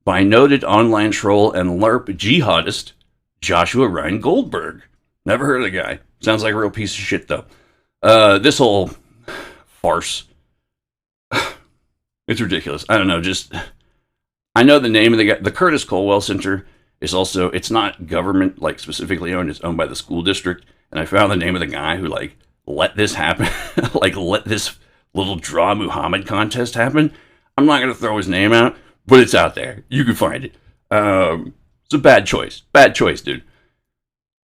by noted online troll and LARP jihadist Joshua Ryan Goldberg. Never heard of the guy. Sounds like a real piece of shit, though. This whole farce, it's ridiculous. I don't know. I know the name of the guy. The Curtis Colwell Center is also, it's not government, like, specifically owned. It's owned by the school district. And I found the name of the guy who, like, let this happen. Like, let this little Draw Muhammed contest happen. I'm not going to throw his name out, but it's out there. You can find it. It's a bad choice. Bad choice, dude.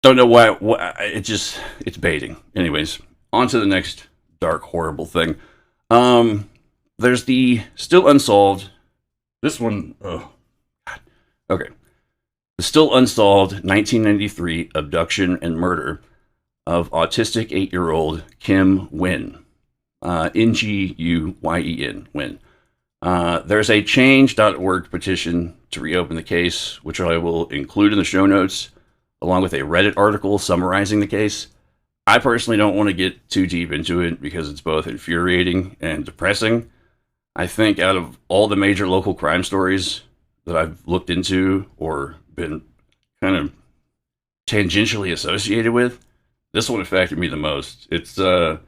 Don't know why. It's baiting. Anyways, on to the next dark, horrible thing. There's the still unsolved. This one, oh, God. Okay. The still unsolved 1993 abduction and murder of autistic 8-year-old Kim Nguyen. Nguyen. Nguyen. There's a change.org petition to reopen the case, which I will include in the show notes, along with a Reddit article summarizing the case. I personally don't want to get too deep into it because it's both infuriating and depressing. I think out of all the major local crime stories that I've looked into or been kind of tangentially associated with, this one affected me the most. It's all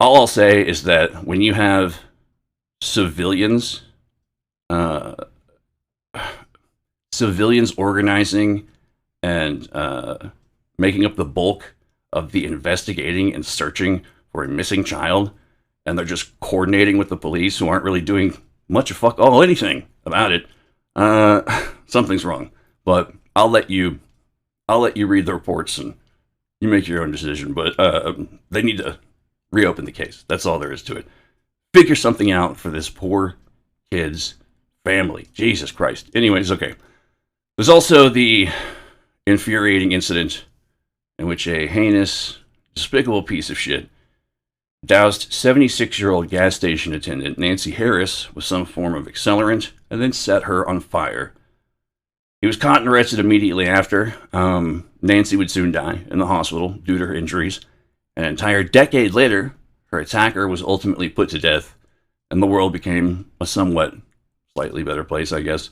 I'll say is that when you have civilians organizing and making up the bulk of the investigating and searching for a missing child, and they're just coordinating with the police who aren't really doing much of fuck all anything about it, something's wrong. But I'll let you read the reports and you make your own decision. But they need to reopen the case. That's all there is to it. Figure something out for this poor kid's family. Jesus Christ. Anyways, okay. There's also the infuriating incident in which a heinous, despicable piece of shit doused 76-year-old gas station attendant Nancy Harris with some form of accelerant and then set her on fire. He was caught and arrested immediately after. Nancy would soon die in the hospital due to her injuries. An entire decade later, her attacker was ultimately put to death, and the world became a somewhat slightly better place, I guess.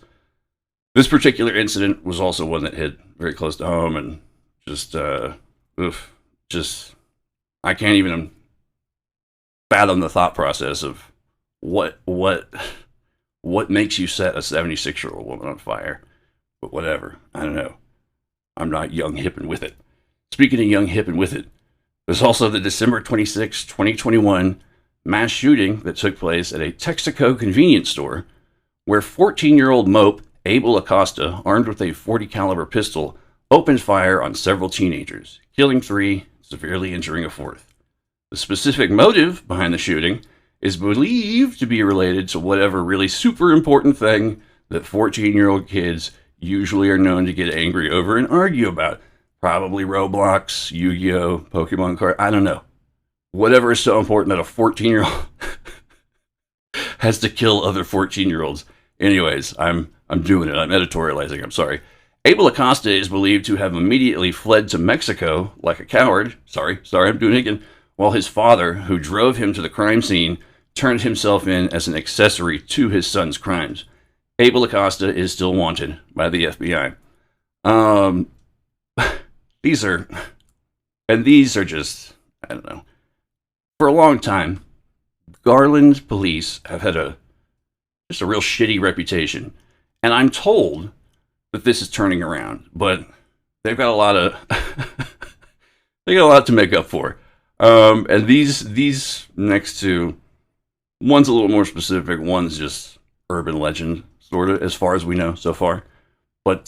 This particular incident was also one that hit very close to home, and I can't even fathom the thought process of what makes you set a 76-year-old woman on fire. But whatever, I don't know. I'm not young, hip, and with it. Speaking of young, hip, and with it, there's also the December 26, 2021 mass shooting that took place at a Texaco convenience store where 14-year-old mope Abel Acosta, armed with a .40 caliber pistol, opened fire on several teenagers, killing 3, severely injuring a 4th. The specific motive behind the shooting is believed to be related to whatever really super important thing that 14-year-old kids usually are known to get angry over and argue about. Probably Roblox, Yu-Gi-Oh, Pokemon card, I don't know. Whatever is so important that a 14-year-old has to kill other 14-year-olds. Anyways, I'm doing it. I'm editorializing. I'm sorry. Abel Acosta is believed to have immediately fled to Mexico like a coward. Sorry, I'm doing it again. While his father, who drove him to the crime scene, turned himself in as an accessory to his son's crimes. Abel Acosta is still wanted by the FBI. These are just, I don't know. For a long time, Garland police have had just a real shitty reputation. And I'm told that this is turning around, but they've got a lot to make up for. And these next two, one's a little more specific, one's just urban legend, sort of, as far as we know so far. But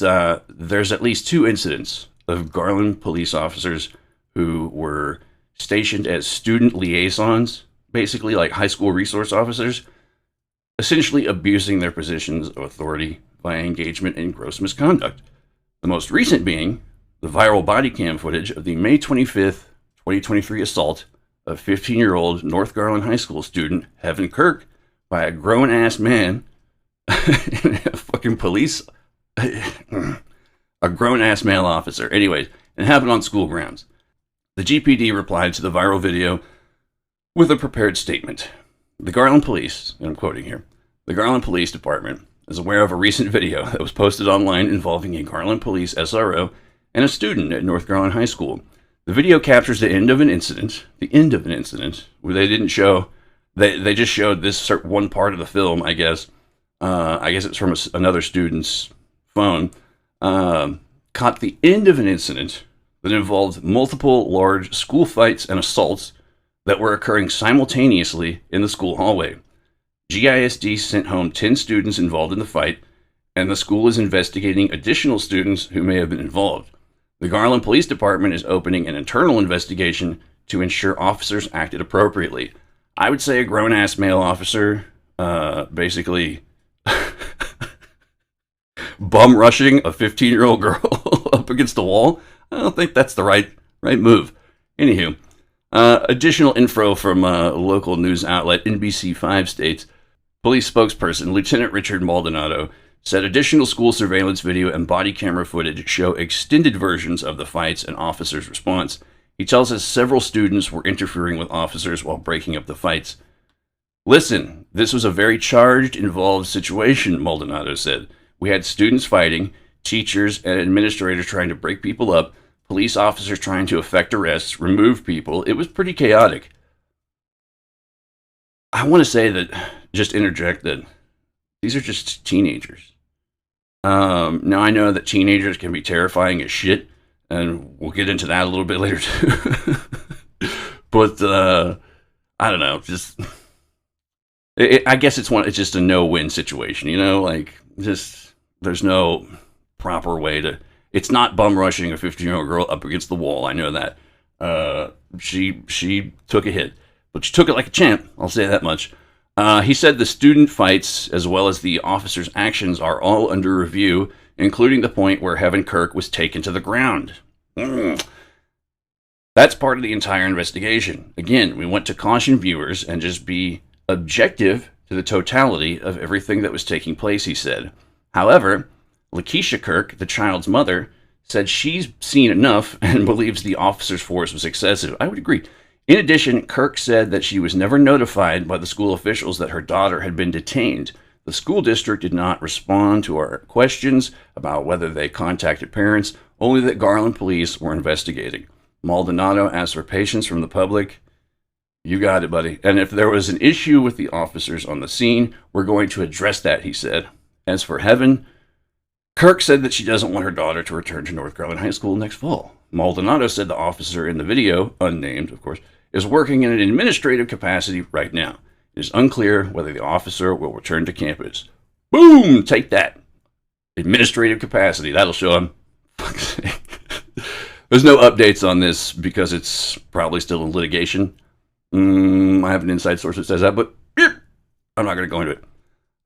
there's at least 2 incidents of Garland police officers who were stationed as student liaisons, basically like high school resource officers, essentially abusing their positions of authority via engagement in gross misconduct. The most recent being the viral body cam footage of the May 25th, 2023 assault of 15-year-old North Garland High School student Heaven Kirk by a grown-ass man, a fucking police, a grown-ass male officer. Anyways, it happened on school grounds. The GPD replied to the viral video with a prepared statement. The Garland Police, and I'm quoting here, the Garland Police Department is aware of a recent video that was posted online involving a Garland Police SRO and a student at North Garland High School. The video captures the end of an incident, where they didn't show, they just showed this one part of the film, I guess. I guess it's from another student's phone. Caught the end of an incident that involved multiple large school fights and assaults that were occurring simultaneously in the school hallway. GISD sent home 10 students involved in the fight, and the school is investigating additional students who may have been involved. The Garland Police Department is opening an internal investigation to ensure officers acted appropriately. I would say a grown-ass male officer, basically bum rushing a 15-year-old girl up against the wall. I don't think that's the right move. Anywho, additional info from a local news outlet NBC5 states, police spokesperson Lieutenant Richard Maldonado said additional school surveillance video and body camera footage show extended versions of the fights and officers' response. He tells us several students were interfering with officers while breaking up the fights. Listen, this was a very charged, involved situation, Maldonado said. We had students fighting, teachers and administrators trying to break people up, police officers trying to effect arrests, remove people. It was pretty chaotic. I want to say that, just interject that these are just teenagers. Now I know that teenagers can be terrifying as shit, and we'll get into that a little bit later too. But I don't know. Just I guess it's just a no-win situation, you know. Like, just there's no proper way to. It's not bum rushing a 15-year-old girl up against the wall. I know that. She took a hit, but she took it like a champ. I'll say that much. He said the student fights, as well as the officers' actions, are all under review, including the point where Heaven Kirk was taken to the ground. That's part of the entire investigation. Again, we want to caution viewers and just be objective to the totality of everything that was taking place, he said. However, Lakeisha Kirk, the child's mother, said she's seen enough and believes the officer's force was excessive. I would agree. In addition, Kirk said that she was never notified by the school officials that her daughter had been detained. The school district did not respond to our questions about whether they contacted parents, only that Garland police were investigating. Maldonado asked for patience from the public. You got it, buddy. And if there was an issue with the officers on the scene, we're going to address that, he said. As for Heaven, Kirk said that she doesn't want her daughter to return to North Garland High School next fall. Maldonado said the officer in the video, unnamed, of course, is working in an administrative capacity right now. It is unclear whether the officer will return to campus. Boom! Take that. Administrative capacity. That'll show him. There's no updates on this because it's probably still in litigation. I have an inside source that says that, but I'm not going to go into it.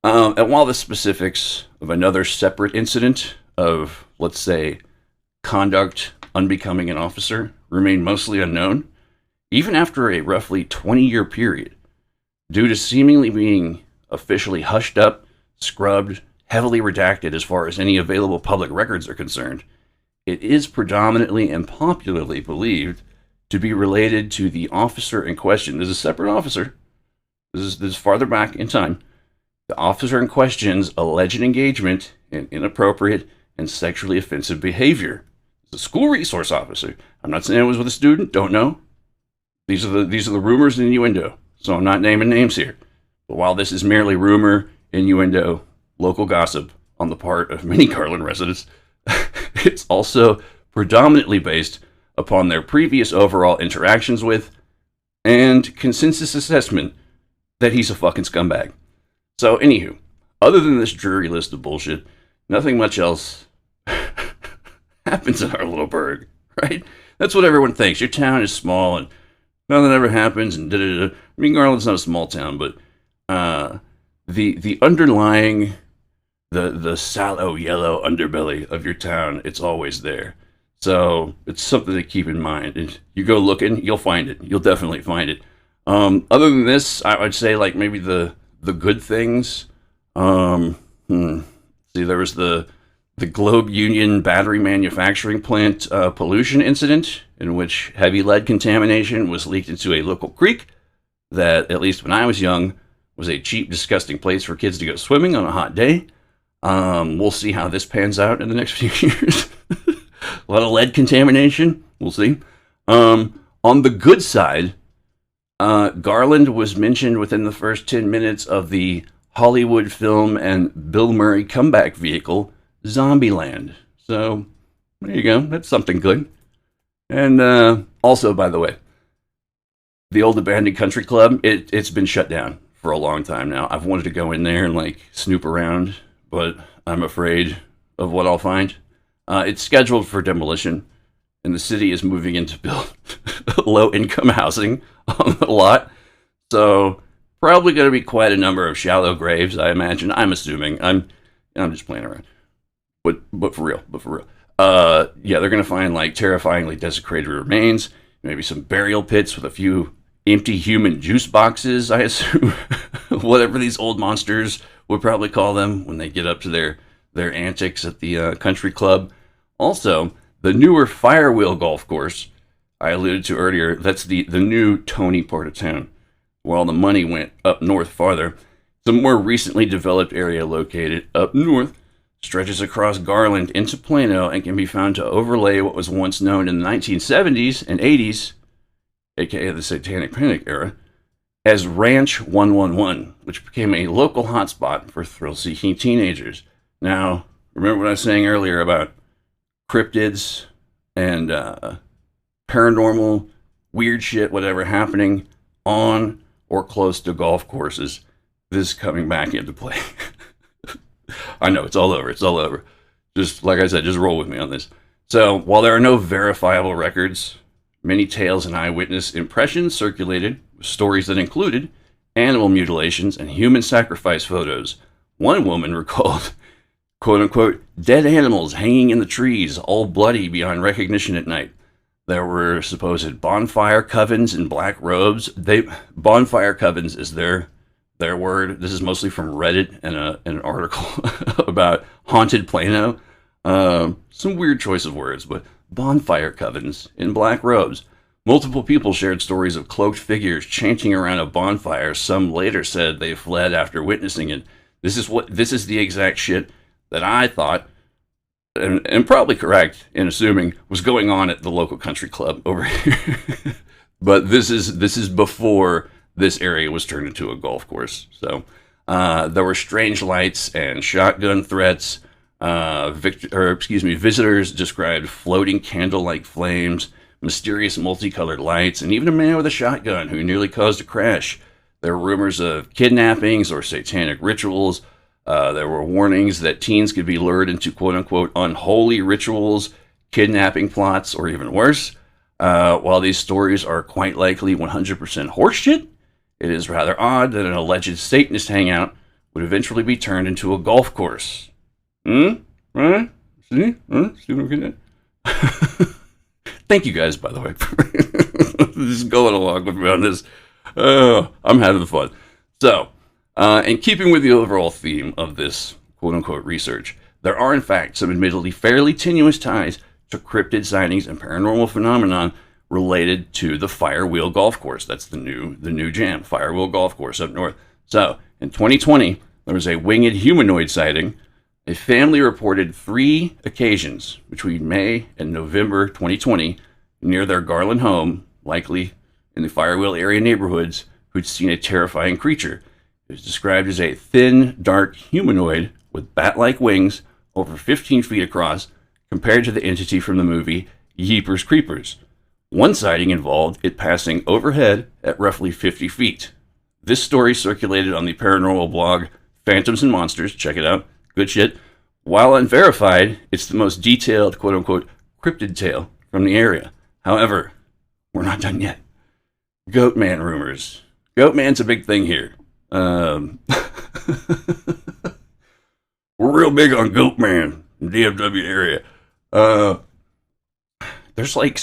And while the specifics of another separate incident of, let's say, conduct unbecoming an officer remain mostly unknown, even after a roughly 20-year period, due to seemingly being officially hushed up, scrubbed, heavily redacted as far as any available public records are concerned, it is predominantly and popularly believed to be related to the officer in question. This is a separate officer. This is farther back in time. The officer in question's alleged engagement in inappropriate and sexually offensive behavior. It's a school resource officer. I'm not saying it was with a student. Don't know. These are the rumors and innuendo. So I'm not naming names here. But while this is merely rumor, innuendo, local gossip on the part of many Garland residents, it's also predominantly based upon their previous overall interactions with and consensus assessment that he's a fucking scumbag. So, anywho, other than this dreary list of bullshit, nothing much else happens in our little burg, right? That's what everyone thinks. Your town is small and nothing ever happens and da-da-da. I mean, Garland's not a small town, but the underlying, the sallow yellow underbelly of your town, it's always there. So it's something to keep in mind. And you go looking, you'll find it. You'll definitely find it. Other than this, I would say like maybe the good things. See, there was the Globe Union battery manufacturing plant pollution incident in which heavy lead contamination was leaked into a local creek that, at least when I was young, was a cheap, disgusting place for kids to go swimming on a hot day. We'll see how this pans out in the next few years. A lot of lead contamination. We'll see. On the good side, Garland was mentioned within the first 10 minutes of the Hollywood film and Bill Murray comeback vehicle, Zombieland. So, there you go. That's something good. And also, by the way, the old abandoned country club, it's been shut down for a long time now. I've wanted to go in there and like snoop around, but I'm afraid of what I'll find. It's scheduled for demolition. and the city is moving in to build low-income housing on the lot. So probably going to be quite a number of shallow graves, I imagine. I'm assuming. I'm just playing around. But for real. Yeah, they're going to find like terrifyingly desecrated remains, maybe some burial pits with a few empty human juice boxes, I assume. Whatever these old monsters would probably call them when they get up to their antics at the country club. Also, the newer Firewheel golf course I alluded to earlier, that's the new Tony part of town, where all the money went up north farther. The more recently developed area located up north stretches across Garland into Plano and can be found to overlay what was once known in the 1970s and 80s, aka the Satanic Panic era, as Ranch 111, which became a local hotspot for thrill-seeking teenagers. Now, remember what I was saying earlier about cryptids and paranormal, weird shit, whatever, happening on or close to golf courses? This is coming back into play. I know, it's all over. Just, like I said, just roll with me on this. So, while there are no verifiable records, many tales and eyewitness impressions circulated with stories that included animal mutilations and human sacrifice photos. One woman recalled, quote-unquote, dead animals hanging in the trees, all bloody beyond recognition at night. There were supposed bonfire covens in black robes. Bonfire covens is their word. This is mostly from Reddit and an article about haunted Plano. Some weird choice of words, but bonfire covens in black robes. Multiple people shared stories of cloaked figures chanting around a bonfire. Some later said they fled after witnessing it. This is the exact shit that I thought, and probably correct in assuming, was going on at the local country club over here. But this is before this area was turned into a golf course. So there were strange lights and shotgun threats. Visitors described floating candle-like flames, mysterious multicolored lights, and even a man with a shotgun who nearly caused a crash. There were rumors of kidnappings or satanic rituals. There were warnings that teens could be lured into quote-unquote unholy rituals, kidnapping plots, or even worse. While these stories are quite likely 100% horseshit, it is rather odd that an alleged Satanist hangout would eventually be turned into a golf course. Right? See what I'm getting at? Thank you guys, by the way, for just going along with me on this. I'm having fun. So, in keeping with the overall theme of this quote-unquote research, there are in fact some admittedly fairly tenuous ties to cryptid sightings and paranormal phenomenon related to the Firewheel golf course. That's the new jam, Firewheel golf course up north. So, in 2020, there was a winged humanoid sighting. A family reported 3 occasions between May and November 2020 near their Garland home, likely in the Firewheel area neighborhoods, who'd seen a terrifying creature. It was described as a thin, dark humanoid with bat-like wings over 15 feet across, compared to the entity from the movie Jeepers Creepers. One sighting involved it passing overhead at roughly 50 feet. This story circulated on the paranormal blog Phantoms and Monsters. Check it out. Good shit. While unverified, it's the most detailed, quote-unquote, cryptid tale from the area. However, we're not done yet. Goatman rumors. Goatman's a big thing here. We're real big on Goatman in the DFW area. There's like,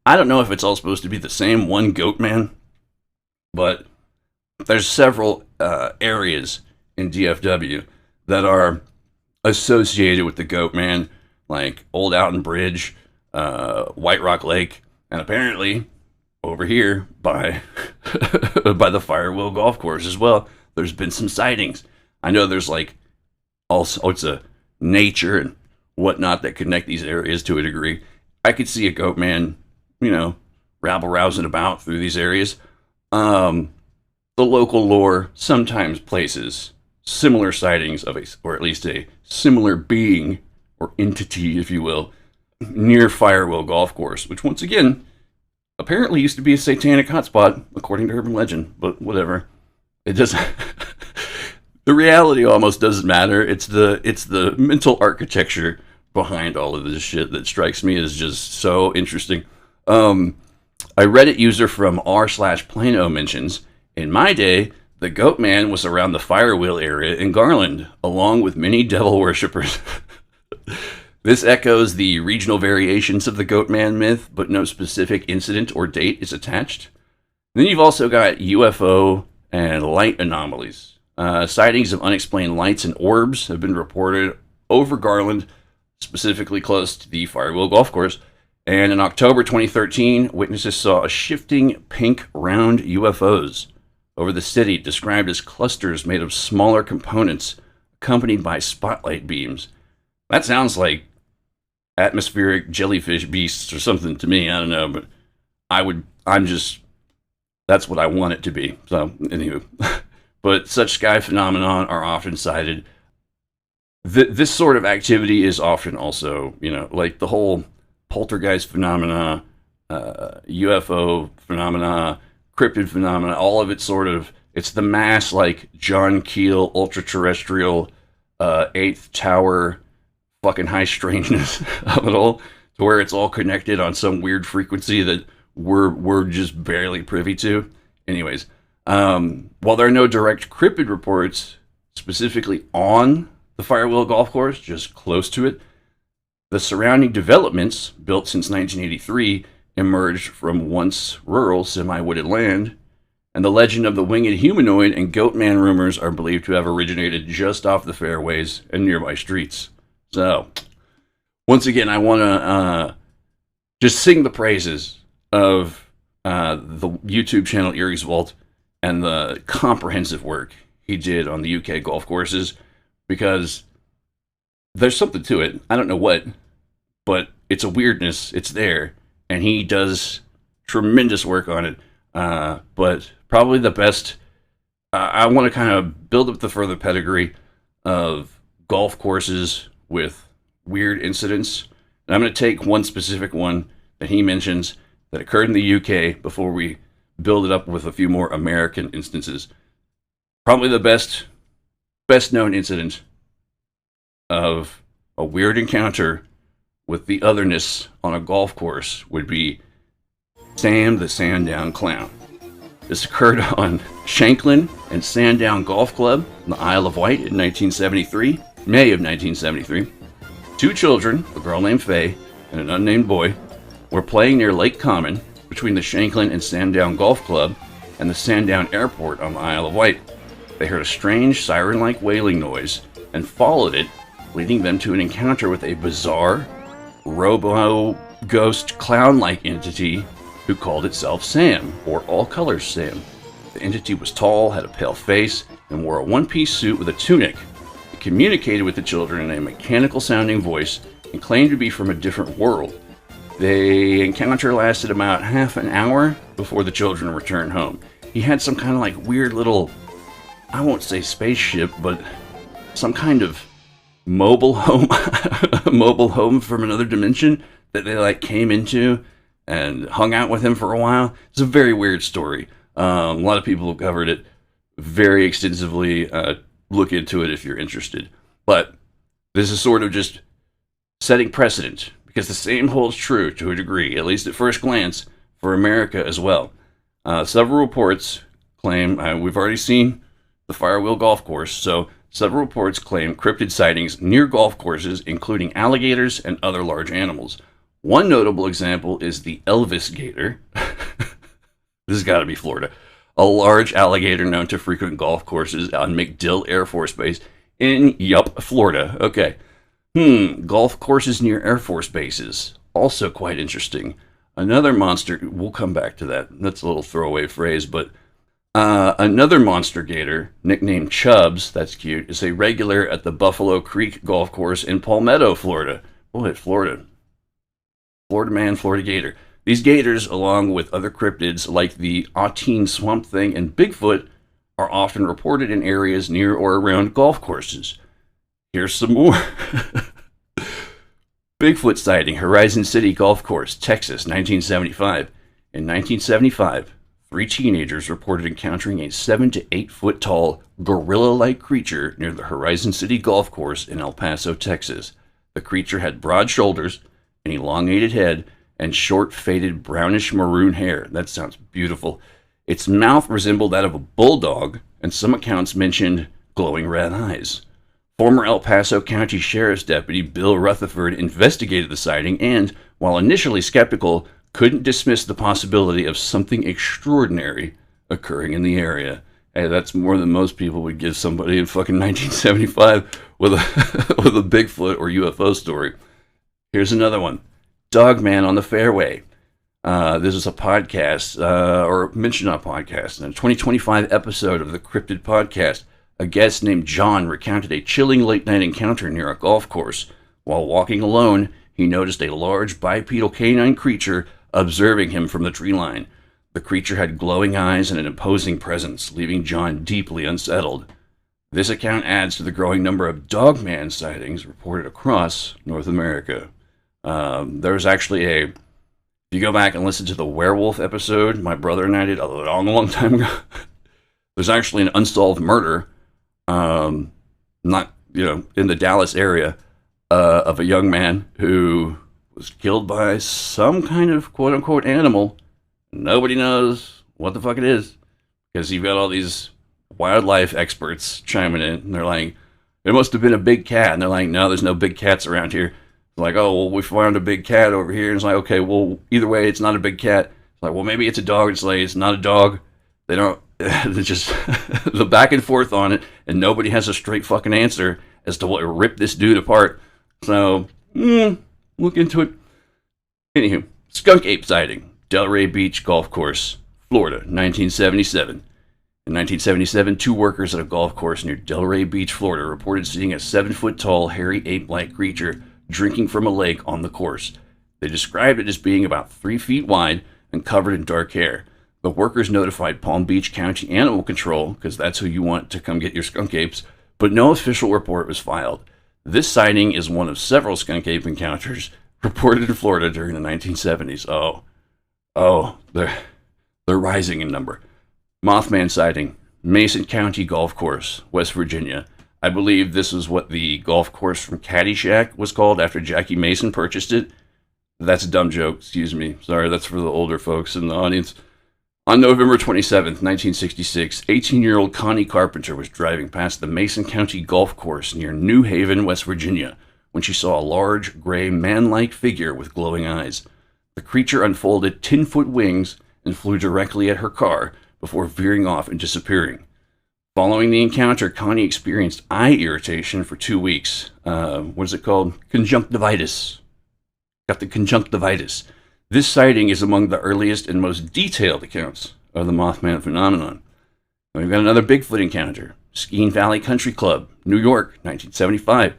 I don't know if it's all supposed to be the same one Goatman, but there's several areas in DFW that are associated with the Goatman, like Old Alton Bridge, White Rock Lake, and apparently over here by by the Firewheel golf course as well. There's been some sightings. I know there's like all sorts of nature and whatnot that connect these areas to a degree. I could see a Goatman, rabble-rousing about through these areas. The local lore sometimes places similar sightings of or at least a similar being or entity, if you will, near Firewheel golf course, which once again apparently used to be a satanic hotspot, according to urban legend, but whatever. It doesn't. The reality almost doesn't matter. It's the mental architecture behind all of this shit that strikes me as just so interesting. A Reddit user from r/Plano mentions, in my day, the Goat Man was around the Firewheel area in Garland, along with many devil worshippers. This echoes the regional variations of the Goat Man myth, but no specific incident or date is attached. And then you've also got UFO and light anomalies. Sightings of unexplained lights and orbs have been reported over Garland, specifically close to the Firewheel Golf Course. And in October 2013, witnesses saw a shifting pink round UFOs over the city, described as clusters made of smaller components, accompanied by spotlight beams. That sounds like atmospheric jellyfish beasts or something to me. I don't know, but that's what I want it to be. So, anywho. But such sky phenomenon are often cited. This sort of activity is often also, like the whole poltergeist phenomena, UFO phenomena, cryptid phenomena, all of it it's the mass, like, John Keel, ultra-terrestrial, eighth tower, fucking high strangeness of it all, to where it's all connected on some weird frequency that we're just barely privy to. Anyways, while there are no direct cryptid reports specifically on the Firewheel Golf Course, just close to it, the surrounding developments, built since 1983, emerged from once rural, semi-wooded land, and the legend of the winged humanoid and goat man rumors are believed to have originated just off the fairways and nearby streets. So, once again, I want to just sing the praises of the YouTube channel Erie's Vault and the comprehensive work he did on the UK golf courses, because there's something to it. I don't know what, but it's a weirdness. It's there, and he does tremendous work on it. But probably the best, I want to kind of build up the further pedigree of golf courses with weird incidents. And I'm going to take one specific one that he mentions that occurred in the UK before we build it up with a few more American instances. Probably the best known incident of a weird encounter with the otherness on a golf course would be Sam the Sandown Clown. This occurred on Shanklin and Sandown Golf Club in the Isle of Wight in May of 1973. Two children, a girl named Faye and an unnamed boy, were playing near Lake Common between the Shanklin and Sandown Golf Club and the Sandown Airport on the Isle of Wight. They heard a strange siren-like wailing noise and followed it, leading them to an encounter with a bizarre, robo-ghost clown-like entity who called itself Sam, or All Colors Sam. The entity was tall, had a pale face, and wore a one-piece suit with a tunic. It communicated with the children in a mechanical-sounding voice and claimed to be from a different world. The encounter lasted about half an hour before the children returned home. He had some kind of like weird little, I won't say spaceship, but some kind of mobile home, mobile home from another dimension that they like came into and hung out with him for a while. It's a very weird story. A lot of people have covered it very extensively. Look into it if you're interested. But this is sort of just setting precedent, because the same holds true to a degree, at least at first glance, for America as well. Several reports claim, we've already seen the Firewheel Golf Course, so several reports claim cryptid sightings near golf courses, including alligators and other large animals. One notable example is the Elvis gator. This has got to be Florida. A large alligator known to frequent golf courses on MacDill Air Force Base in, Florida. Okay. Golf courses near Air Force bases. Also quite interesting. Another monster, we'll come back to that. That's a little throwaway phrase, but another monster gator, nicknamed Chubbs, that's cute, is a regular at the Buffalo Creek Golf Course in Palmetto, Florida. Boy, Florida. Florida man, Florida gator. These gators, along with other cryptids like the Autine Swamp Thing and Bigfoot, are often reported in areas near or around golf courses. Here's some more. Bigfoot sighting, Horizon City Golf Course, Texas, 1975. In 1975, 3 teenagers reported encountering a 7 to 8 foot tall, gorilla-like creature near the Horizon City Golf Course in El Paso, Texas. The creature had broad shoulders, an elongated head, and short, faded brownish maroon hair. That sounds beautiful. Its mouth resembled that of a bulldog, and some accounts mentioned glowing red eyes. Former El Paso County Sheriff's Deputy Bill Rutherford investigated the sighting and, while initially skeptical, couldn't dismiss the possibility of something extraordinary occurring in the area. Hey, that's more than most people would give somebody in fucking 1975 with a with a Bigfoot or UFO story. Here's another one. Dogman on the Fairway. This is a podcast, or mentioned on a podcast. In a 2025 episode of the Cryptid Podcast, a guest named John recounted a chilling late-night encounter near a golf course. While walking alone, he noticed a large bipedal canine creature observing him from the tree line. The creature had glowing eyes and an imposing presence, leaving John deeply unsettled. This account adds to the growing number of Dogman sightings reported across North America. There's actually if you go back and listen to the werewolf episode my brother and I did a long time ago, there's actually an unsolved murder, not, in the Dallas area, of a young man who was killed by some kind of quote-unquote animal. Nobody knows what the fuck it is, because you've got all these wildlife experts chiming in, and they're like, it must have been a big cat, and they're like, no, there's no big cats around here. It's like, oh, well, we found a big cat over here, and it's like, okay, well, either way, it's not a big cat. It's like, well, maybe it's a dog. It's like, it's not a dog. They don't, they're just the back and forth on it, and nobody has a straight fucking answer as to what ripped this dude apart. So, look into it. Anywho, skunk ape sighting. Delray Beach Golf Course, Florida, 1977. In 1977, two workers at a golf course near Delray Beach, Florida, reported seeing a 7-foot-tall, hairy ape-like creature drinking from a lake on the course. They described it as being about 3 feet wide and covered in dark hair. The workers notified Palm Beach County Animal Control, because that's who you want to come get your skunk apes, but no official report was filed. This sighting is one of several skunk ape encounters reported in Florida during the 1970s. Oh, they're rising in number. Mothman sighting, Mason County Golf Course, West Virginia. I believe this is what the golf course from Caddyshack was called after Jackie Mason purchased it. That's a dumb joke, excuse me. Sorry, that's for the older folks in the audience. On November 27th, 1966, 18-year-old Connie Carpenter was driving past the Mason County Golf Course near New Haven, West Virginia, when she saw a large, gray, man-like figure with glowing eyes. The creature unfolded 10-foot wings and flew directly at her car before veering off and disappearing. Following the encounter, Connie experienced eye irritation for 2 weeks. What is it called? Conjunctivitis. Got the conjunctivitis. This sighting is among the earliest and most detailed accounts of the Mothman phenomenon. And we've got another Bigfoot encounter. Skeene Valley Country Club, New York, 1975.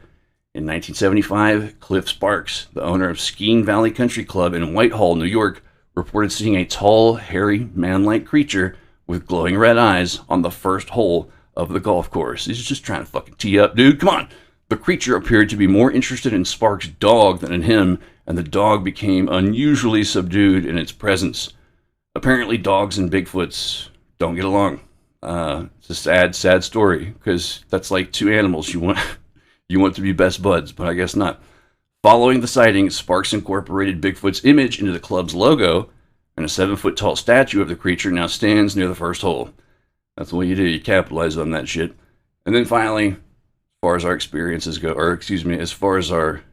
In 1975, Cliff Sparks, the owner of Skeene Valley Country Club in Whitehall, New York, reported seeing a tall, hairy, man-like creature with glowing red eyes on the first hole of the golf course. He's just trying to fucking tee up, dude. Come on. The creature appeared to be more interested in Sparks' dog than in him, and the dog became unusually subdued in its presence. Apparently, dogs and Bigfoots don't get along. It's a sad, sad story, because that's like two animals you want to be best buds, but I guess not. Following the sighting, Sparks incorporated Bigfoot's image into the club's logo, and a 7-foot-tall statue of the creature now stands near the first hole. That's what you do. You capitalize on that shit. And then finally, as far as our experiences go, as far as our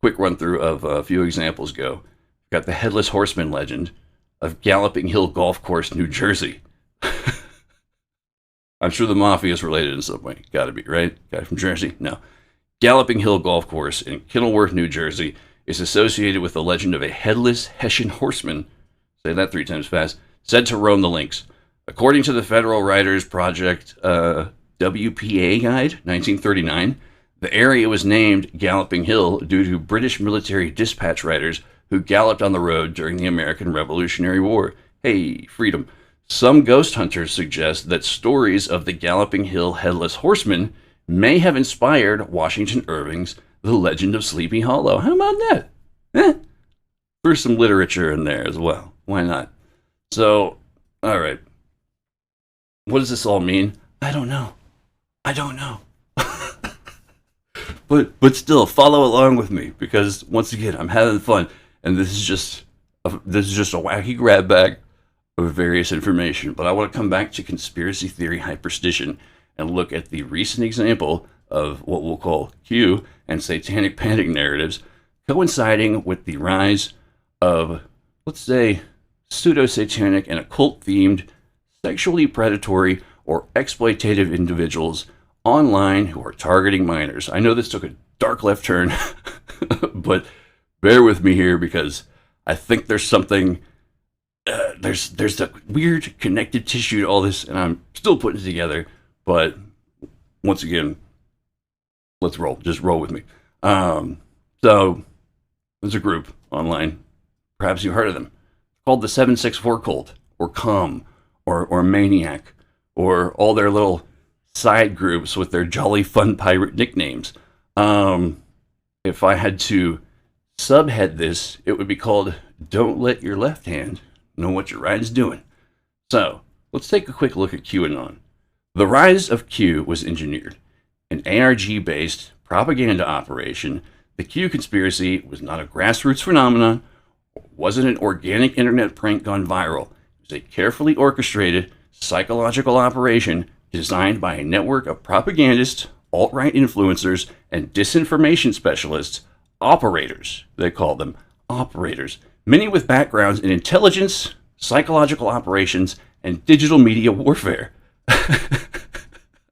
quick run-through of a few examples go, we've got the Headless Horseman legend of Galloping Hill Golf Course, New Jersey. I'm sure the Mafia is related in some way. Gotta be, right? Guy from Jersey? No. Galloping Hill Golf Course in Kenilworth, New Jersey, is associated with the legend of a headless Hessian horseman, say that 3 times fast, said to roam the links. According to the Federal Writers Project WPA Guide, 1939, the area was named Galloping Hill due to British military dispatch riders who galloped on the road during the American Revolutionary War. Hey, freedom. Some ghost hunters suggest that stories of the Galloping Hill Headless Horseman may have inspired Washington Irving's The Legend of Sleepy Hollow. How about that? There's some literature in there as well. Why not? So, all right. What does this all mean? I don't know. but still follow along with me, because once again I'm having fun, and this is just a wacky grab bag of various information. But I want to come back to conspiracy theory hyperstition and look at the recent example of what we'll call Q and satanic panic narratives coinciding with the rise of, let's say, pseudo-satanic and occult-themed, sexually predatory or exploitative individuals online who are targeting minors. I know this took a dark left turn, but bear with me here, because I think there's something, there's a weird connective tissue to all this, and I'm still putting it together. But once again, let's roll. Just roll with me. So there's a group online, perhaps you've heard of them, called the 764 Cult, or COM, or Maniac, or all their little side groups with their jolly fun pirate nicknames. If I had to subhead this, it would be called Don't Let Your Left Hand Know What Your Right's Doing. So let's take a quick look at QAnon. The rise of Q was engineered. An ARG-based propaganda operation, the Q conspiracy was not a grassroots phenomenon, wasn't an organic internet prank gone viral. It was a carefully orchestrated psychological operation designed by a network of propagandists, alt-right influencers, and disinformation specialists, operators, they call them, operators, many with backgrounds in intelligence, psychological operations, and digital media warfare.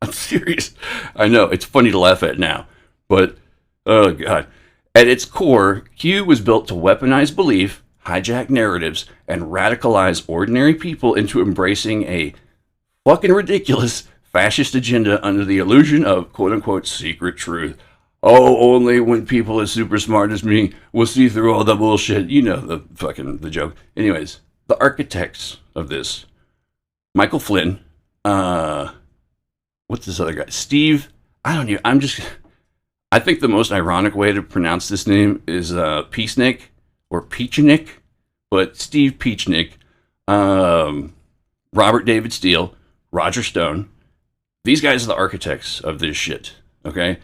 I'm serious. I know, it's funny to laugh at now, but, oh God. At its core, Q was built to weaponize belief, hijack narratives, and radicalize ordinary people into embracing a fucking ridiculous fascist agenda under the illusion of quote-unquote secret truth. Oh, only when people as super smart as me will see through all the bullshit. You know the joke. Anyways, the architects of this, Michael Flynn, what's this other guy? Steve, I think the most ironic way to pronounce this name is Peachnik or Peachnik, but Steve Peachnik, Robert David Steele, Roger Stone. These guys are the architects of this shit, okay?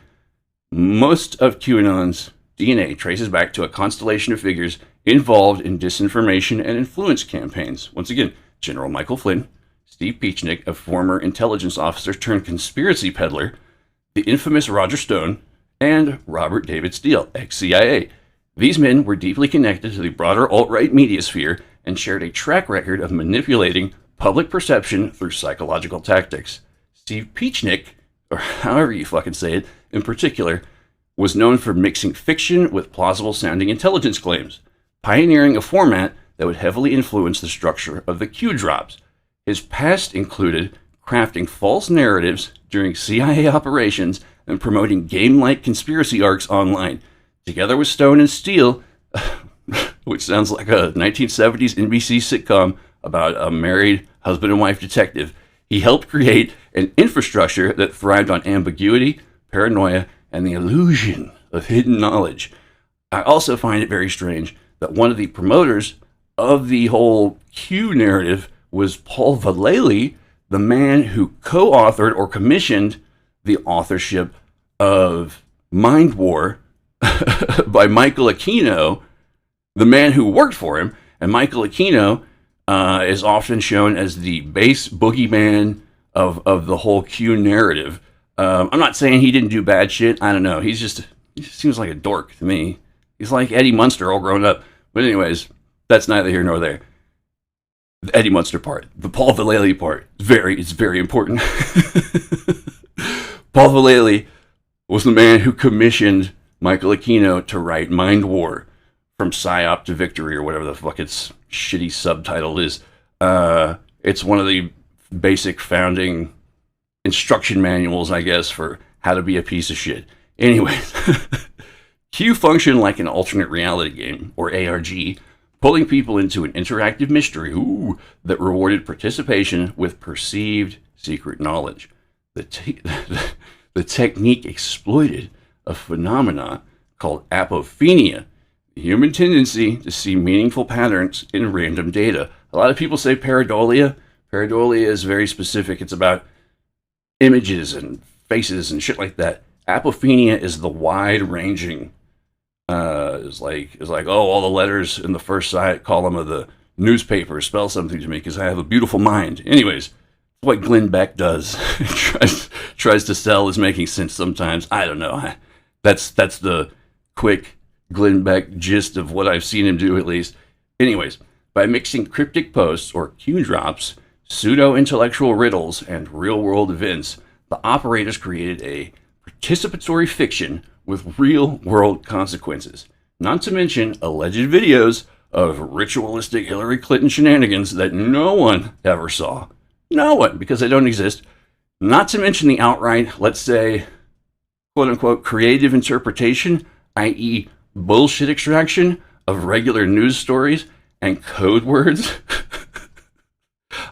Most of QAnon's DNA traces back to a constellation of figures involved in disinformation and influence campaigns. Once again, General Michael Flynn, Steve Peachnik, a former intelligence officer turned conspiracy peddler, the infamous Roger Stone, and Robert David Steele, ex-CIA. These men were deeply connected to the broader alt-right media sphere and shared a track record of manipulating public perception through psychological tactics. Steve Peachnik, or however you fucking say it, in particular, was known for mixing fiction with plausible-sounding intelligence claims, pioneering a format that would heavily influence the structure of the Q drops. His past included crafting false narratives during CIA operations and promoting game-like conspiracy arcs online. Together with Stone and Steele, which sounds like a 1970s NBC sitcom about a married husband and wife detective, he helped create an infrastructure that thrived on ambiguity, paranoia, and the illusion of hidden knowledge. I also find it very strange that one of the promoters of the whole Q narrative was Paul Vallely, the man who co-authored or commissioned the authorship of Mind War by Michael Aquino, the man who worked for him. And Michael Aquino is often shown as the base boogeyman of the whole Q narrative. I'm not saying he didn't do bad shit. I don't know. He seems like a dork to me. He's like Eddie Munster all grown up. But anyways, that's neither here nor there. The Eddie Munster part, the Paul Vallely part, it's very important. Paul Vallely was the man who commissioned Michael Aquino to write Mind War, From Psyop to Victory, or whatever the fuck its shitty subtitle is. It's one of the basic founding instruction manuals, I guess, for how to be a piece of shit. Anyway, Q functioned like an alternate reality game, or ARG, pulling people into an interactive mystery that rewarded participation with perceived secret knowledge. The technique exploited a phenomenon called apophenia, the human tendency to see meaningful patterns in random data. A lot of people say pareidolia. Pareidolia is very specific. It's about images and faces and shit like that. Apophenia is the wide-ranging, is like, oh, all the letters in the first column of the newspaper spell something to me because I have a beautiful mind. Anyways, what Glenn Beck does, tries to sell is making sense sometimes. I don't know. That's the quick Glenn Beck gist of what I've seen him do, at least. Anyways, by mixing cryptic posts or Q drops, pseudo-intellectual riddles, and real-world events, the operators created a participatory fiction with real-world consequences. Not to mention alleged videos of ritualistic Hillary Clinton shenanigans that no one ever saw. No one, because they don't exist. Not to mention the outright, let's say, quote-unquote, creative interpretation, i.e. bullshit extraction of regular news stories and code words.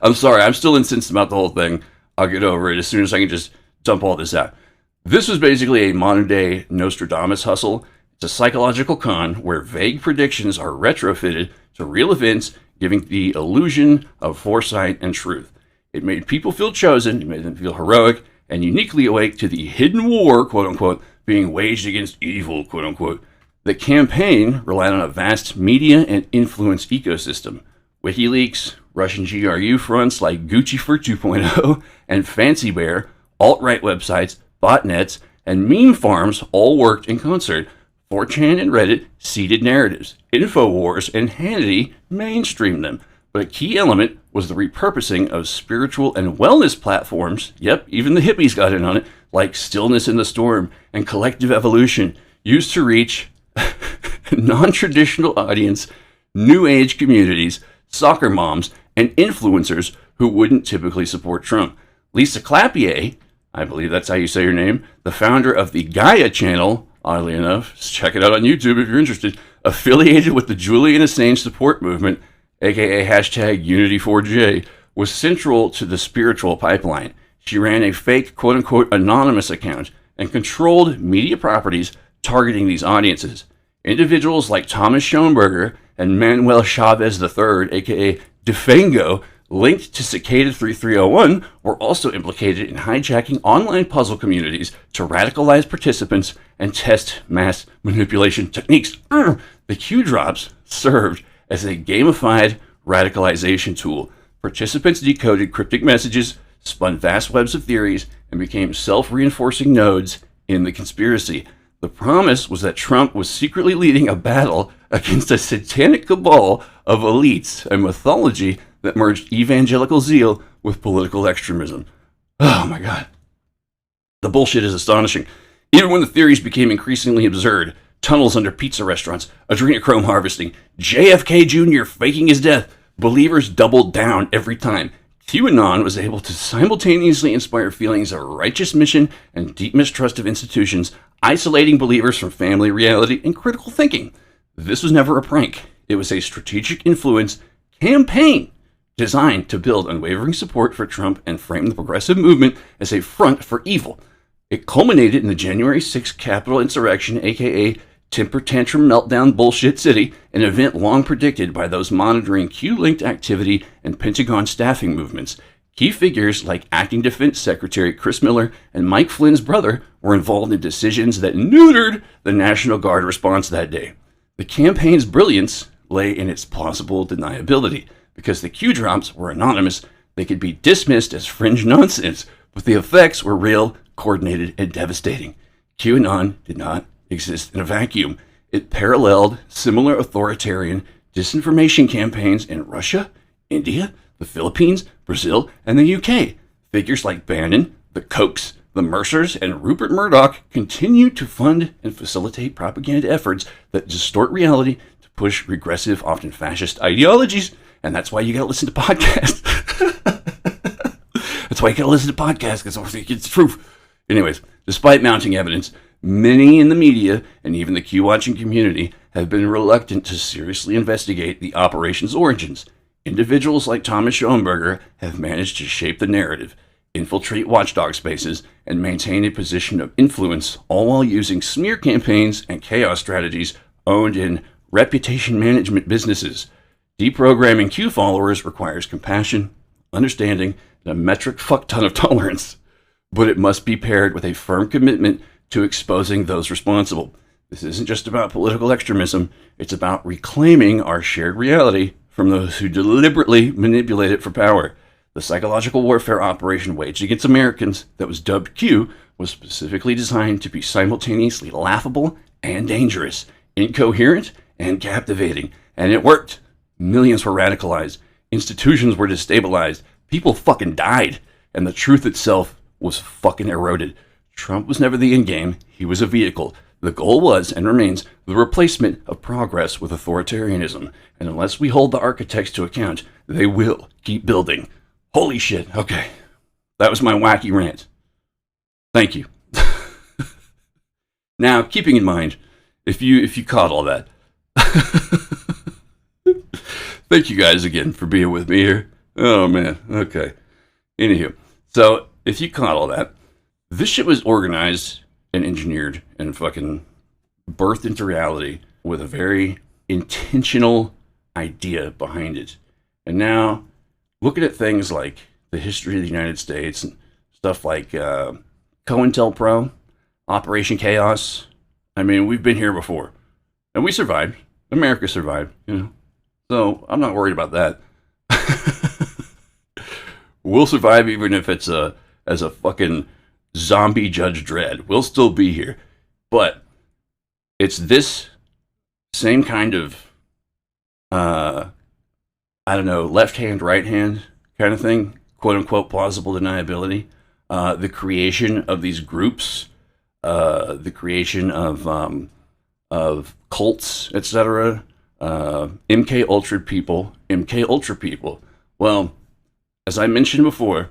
I'm sorry, I'm still incensed about the whole thing. I'll get over it as soon as I can just dump all this out. This was basically a modern-day Nostradamus hustle. It's a psychological con where vague predictions are retrofitted to real events, giving the illusion of foresight and truth. It made people feel chosen, it made them feel heroic, and uniquely awake to the hidden war, quote-unquote, being waged against evil, quote-unquote. The campaign relied on a vast media and influence ecosystem. WikiLeaks, Russian GRU fronts like Gucci for 2.0, and Fancy Bear, alt-right websites, botnets, and meme farms all worked in concert. 4chan and Reddit seeded narratives. InfoWars and Hannity mainstreamed them. But a key element was the repurposing of spiritual and wellness platforms, yep, even the hippies got in on it, like Stillness in the Storm and Collective Evolution, used to reach non-traditional audience, new age communities, soccer moms, and influencers who wouldn't typically support Trump. Lisa Clapier, I believe that's how you say her name, the founder of the Gaia channel, oddly enough, check it out on YouTube if you're interested, affiliated with the Julian Assange support movement, aka hashtag Unity4J, was central to the spiritual pipeline. She ran a fake quote-unquote anonymous account and controlled media properties targeting these audiences. Individuals like Thomas Schoenberger and Manuel Chavez III, aka Defango, linked to Cicada 3301, were also implicated in hijacking online puzzle communities to radicalize participants and test mass manipulation techniques. The Q drops served as a gamified radicalization tool. Participants decoded cryptic messages, spun vast webs of theories, and became self-reinforcing nodes in the conspiracy. The promise was that Trump was secretly leading a battle against a satanic cabal of elites and mythology that merged evangelical zeal with political extremism. Oh my God. The bullshit is astonishing. Even when the theories became increasingly absurd, tunnels under pizza restaurants, adrenochrome harvesting, JFK Jr. faking his death, believers doubled down every time. QAnon was able to simultaneously inspire feelings of righteous mission and deep mistrust of institutions, isolating believers from family reality and critical thinking. This was never a prank. It was a strategic influence campaign designed to build unwavering support for Trump and frame the progressive movement as a front for evil. It culminated in the January 6th Capitol insurrection, aka Temper Tantrum Meltdown Bullshit City, an event long predicted by those monitoring Q-linked activity and Pentagon staffing movements. Key figures like Acting Defense Secretary Chris Miller and Mike Flynn's brother were involved in decisions that neutered the National Guard response that day. The campaign's brilliance lay in its plausible deniability. Because the Q drops were anonymous, they could be dismissed as fringe nonsense, but the effects were real, coordinated, and devastating. QAnon did not exist in a vacuum. It paralleled similar authoritarian disinformation campaigns in Russia, India, the Philippines, Brazil, and the UK. Figures like Bannon, the Kochs, the Mercers, and Rupert Murdoch continue to fund and facilitate propaganda efforts that distort reality to push regressive, often fascist ideologies. And that's why you gotta listen to podcasts. That's why you gotta listen to podcasts, because it's truth. Anyways, despite mounting evidence, many in the media and even the Q-watching community have been reluctant to seriously investigate the operation's origins. Individuals like Thomas Schoenberger have managed to shape the narrative, infiltrate watchdog spaces, and maintain a position of influence, all while using smear campaigns and chaos strategies owned in reputation management businesses. Deprogramming Q followers requires compassion, understanding, and a metric fuck ton of tolerance. But it must be paired with a firm commitment to exposing those responsible. This isn't just about political extremism. It's about reclaiming our shared reality from those who deliberately manipulate it for power. The psychological warfare operation waged against Americans that was dubbed Q was specifically designed to be simultaneously laughable and dangerous, incoherent and captivating. And it worked. Millions were radicalized. Institutions were destabilized. People fucking died. And the truth itself was fucking eroded. Trump was never the end game. He was a vehicle. The goal was and remains the replacement of progress with authoritarianism. And unless we hold the architects to account, they will keep building. Holy shit. Okay. That was my wacky rant. Thank you. Now, keeping in mind, if you caught all that, thank you guys again for being with me here. Oh, man. Okay. Anywho, so if you caught all that, this shit was organized and engineered and fucking birthed into reality with a very intentional idea behind it. And now, looking at things like the history of the United States and stuff like COINTELPRO, Operation Chaos, I mean, we've been here before. And we survived. America survived, you know. So I'm not worried about that. We'll survive even if it's as a fucking zombie Judge Dredd. We'll still be here. But it's this same kind of, I don't know, left hand, right hand kind of thing, quote unquote plausible deniability. The creation of these groups, the creation of cults, etc. MK Ultra people. Well, as I mentioned before,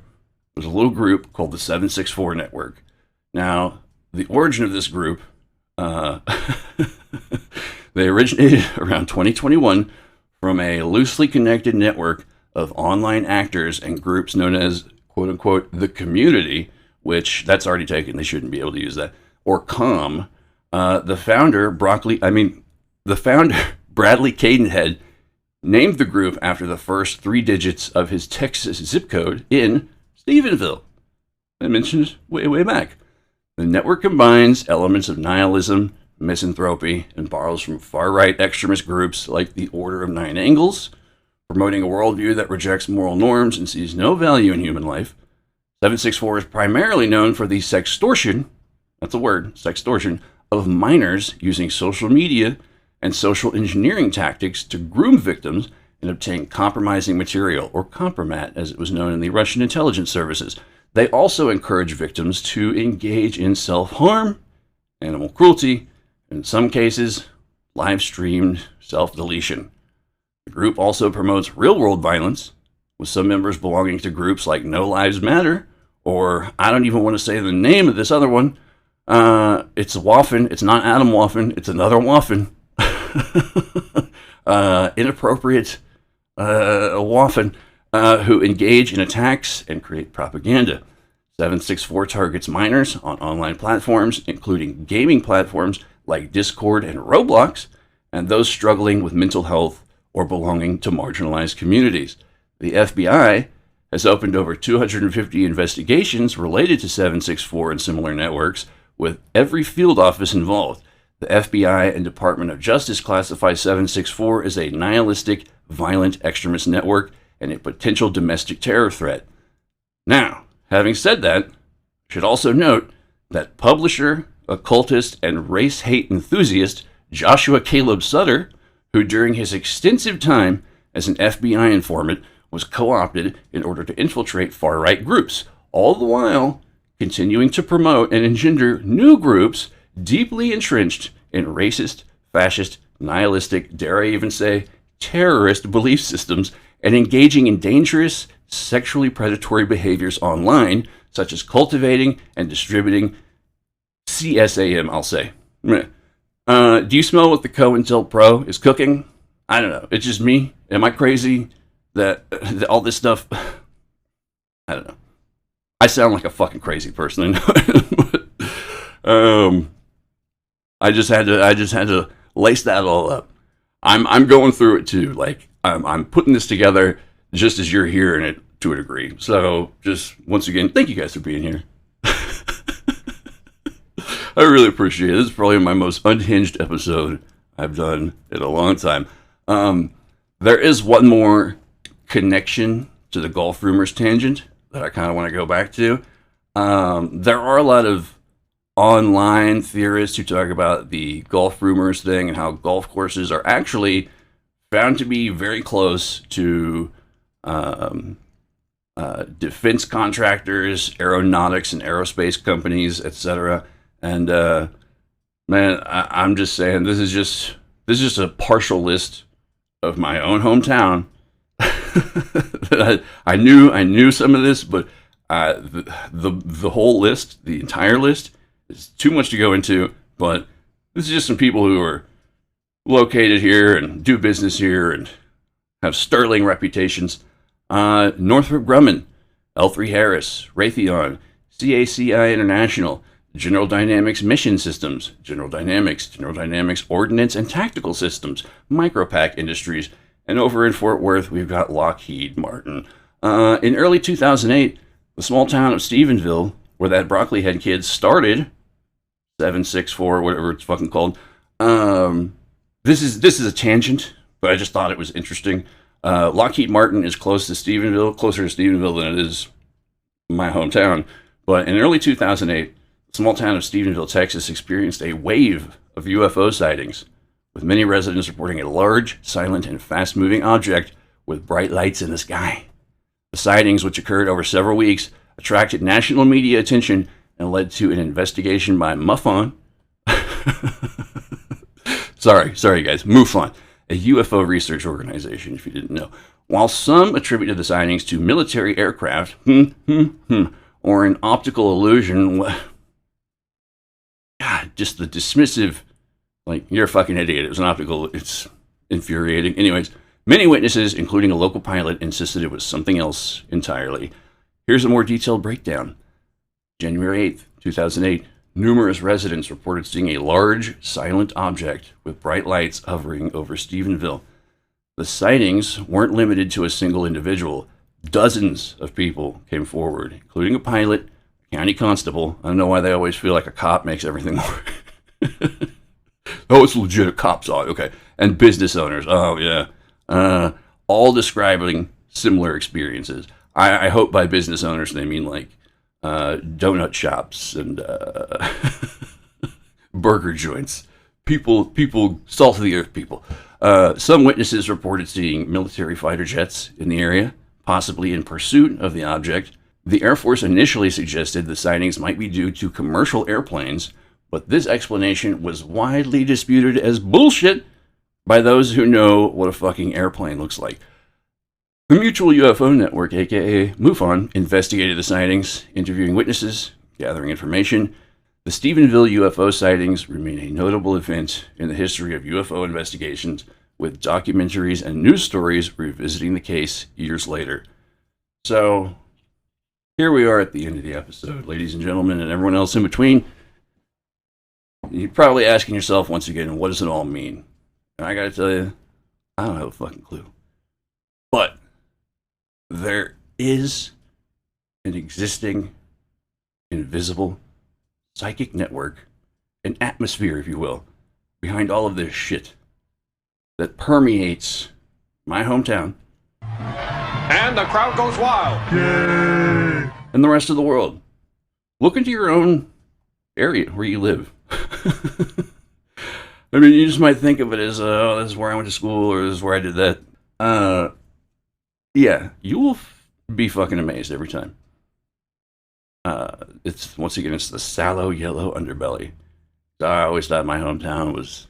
there's a little group called the 764 Network. Now, the origin of this group, they originated around 2021 from a loosely connected network of online actors and groups known as, quote unquote, the community, which that's already taken. They shouldn't be able to use that. Or COM. The founder, Bradley Cadenhead, named the group after the first 3 digits of his Texas zip code in Stephenville. I mentioned way back. The network combines elements of nihilism, misanthropy, and borrows from far-right extremist groups like the Order of Nine Angles, promoting a worldview that rejects moral norms and sees no value in human life. 764 is primarily known for the sextortion, that's a word, sextortion, of minors using social media and social engineering tactics to groom victims and obtain compromising material, or compromat as it was known in the Russian intelligence services. They also encourage victims to engage in self-harm, animal cruelty, and in some cases, live-streamed self-deletion. The group also promotes real-world violence, with some members belonging to groups like No Lives Matter, or I don't even want to say the name of this other one. It's Waffen. It's not Adam Waffen. It's another Waffen. Inappropriate Waffen, who engage in attacks and create propaganda. 764 targets minors on online platforms, including gaming platforms like Discord and Roblox, and those struggling with mental health or belonging to marginalized communities. The FBI has opened over 250 investigations related to 764 and similar networks, with every field office involved. The FBI and Department of Justice classify 764 as a nihilistic, violent extremist network and a potential domestic terror threat. Now, having said that, I should also note that publisher, occultist, and race hate enthusiast Joshua Caleb Sutter, who during his extensive time as an FBI informant was co-opted in order to infiltrate far-right groups, all the while continuing to promote and engender new groups deeply entrenched in racist, fascist, nihilistic, dare I even say, terrorist belief systems, and engaging in dangerous, sexually predatory behaviors online, such as cultivating and distributing CSAM, I'll say. Do you smell what the COINTELPRO is cooking? I don't know. It's just me. Am I crazy that all this stuff... I don't know. I sound like a fucking crazy person. I just had to lace that all up. I'm going through it too. Like I'm putting this together just as you're hearing it to a degree. So just once again, thank you guys for being here. I really appreciate it. This is probably my most unhinged episode I've done in a long time. There is one more connection to the golf rumors tangent that I kind of want to go back to. There are a lot of online theorists who talk about the golf rumors thing and how golf courses are actually found to be very close to defense contractors, aeronautics and aerospace companies, etc. And man, I'm just saying this is just a partial list of my own hometown. I knew some of this, but the whole list, the entire list, is too much to go into. But this is just some people who are located here and do business here and have sterling reputations. Northrop Grumman, L3 Harris, Raytheon, CACI International, General Dynamics Mission Systems, General Dynamics Ordnance and Tactical Systems, Micropack Industries, and over in Fort Worth, we've got Lockheed Martin. In early 2008, the small town of Stephenville, where that broccoli head kid started, 764, whatever it's fucking called. This is a tangent, but I just thought it was interesting. Lockheed Martin is closer to Stephenville than it is my hometown. But in early 2008, the small town of Stephenville, Texas, experienced a wave of UFO sightings, with many residents reporting a large, silent, and fast-moving object with bright lights in the sky. The sightings, which occurred over several weeks, attracted national media attention and led to an investigation by MUFON. Sorry guys, MUFON, a UFO research organization, if you didn't know. While some attributed the sightings to military aircraft, or an optical illusion, God, just the dismissive, like, you're a fucking idiot, it was an optical, it's infuriating. Anyways, many witnesses, including a local pilot, insisted it was something else entirely. Here's a more detailed breakdown. January 8th, 2008, numerous residents reported seeing a large, silent object with bright lights hovering over Stephenville. The sightings weren't limited to a single individual. Dozens of people came forward, including a pilot, a county constable. I don't know why they always feel like a cop makes everything work. Oh, it's legit, a cop saw it, okay. And business owners, oh yeah. All describing similar experiences. I hope by business owners they mean like donut shops and burger joints. People, salt of the earth people. Some witnesses reported seeing military fighter jets in the area, possibly in pursuit of the object. The Air Force initially suggested the sightings might be due to commercial airplanes, but this explanation was widely disputed as bullshit by those who know what a fucking airplane looks like. The Mutual UFO Network, aka MUFON, investigated the sightings, interviewing witnesses, gathering information. The Stephenville UFO sightings remain a notable event in the history of UFO investigations, with documentaries and news stories revisiting the case years later. So, here we are at the end of the episode, ladies and gentlemen, and everyone else in between. You're probably asking yourself once again, what does it all mean? And I gotta tell you, I don't have a fucking clue. But there is an existing, invisible, psychic network, an atmosphere, if you will, behind all of this shit that permeates my hometown. And the crowd goes wild. Yay! And the rest of the world. Look into your own area where you live. I mean, you just might think of it as, oh, this is where I went to school, or this is where I did that. Yeah, you will be fucking amazed every time. It's, once again, it's the sallow yellow underbelly. I always thought my hometown was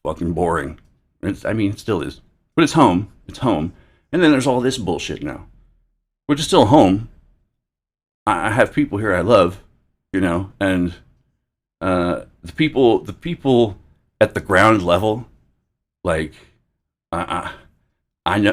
fucking boring. It still is. But it's home. It's home. And then there's all this bullshit now, which is still home. I have people here I love, you know, and the people at the ground level, like, I know,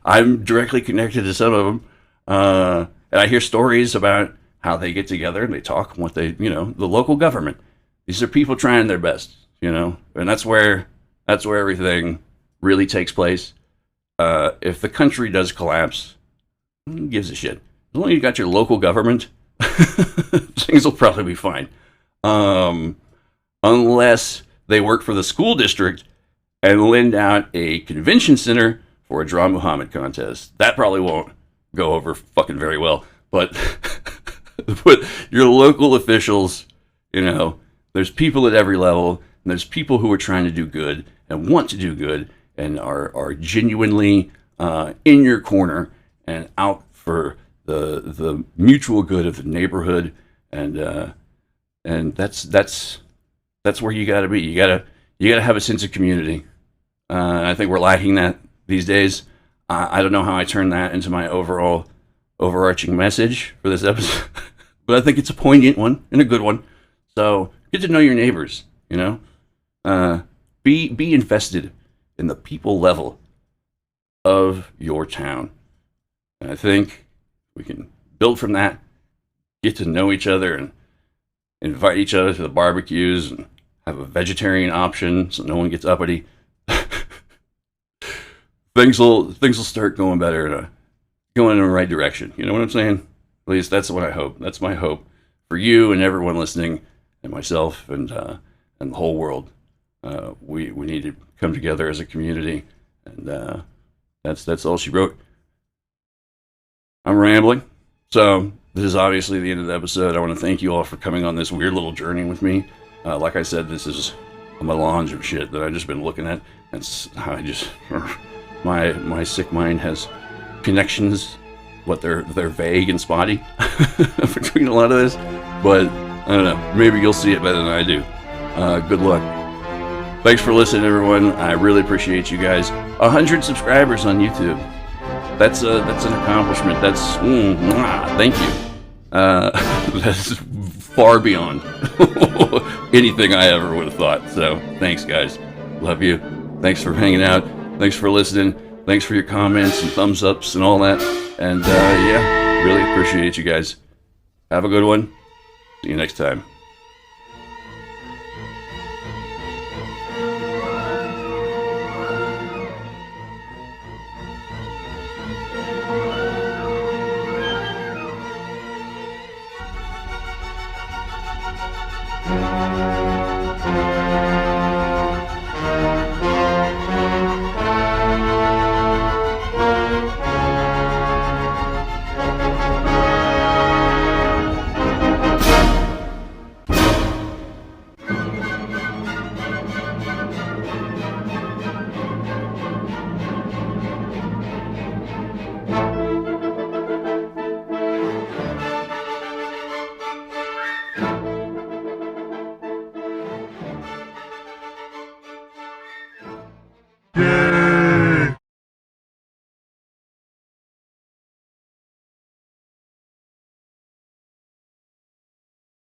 I'm directly connected to some of them, and I hear stories about how they get together and they talk and what they, you know, the local government. These are people trying their best, you know, and that's where everything really takes place. If the country does collapse, who gives a shit? As long as you got your local government, things will probably be fine. Unless they work for the school district and lend out a convention center for a Draw Muhammed contest. That probably won't go over fucking very well. But, but your local officials, you know, there's people at every level, and there's people who are trying to do good and want to do good and are genuinely in your corner and out for the mutual good of the neighborhood, and that's where you got to be. You gotta have a sense of community. I think we're lacking that these days. I don't know how I turn that into my overarching message for this episode, but I think it's a poignant one and a good one. So get to know your neighbors. You know, be invested in the people level of your town. And I think we can build from that, get to know each other, and invite each other to the barbecues, and have a vegetarian option so no one gets uppity. Things will start going better and going in the right direction. You know what I'm saying? At least that's what I hope. That's my hope for you and everyone listening, and myself, and the whole world. We need to come together as a community, and that's all she wrote. I'm rambling, so this is obviously the end of the episode. I want to thank you all for coming on this weird little journey with me. Like I said, this is a melange of shit that I've just been looking at, and I just my sick mind has connections. They're vague and spotty between a lot of this, but I don't know. Maybe you'll see it better than I do. Good luck. Thanks for listening, everyone. I really appreciate you guys. 100 subscribers on YouTube. That's an accomplishment. That's thank you. That's far beyond anything I ever would have thought. So thanks, guys. Love you. Thanks for hanging out. Thanks for listening. Thanks for your comments and thumbs ups and all that. And yeah, really appreciate you guys. Have a good one. See you next time.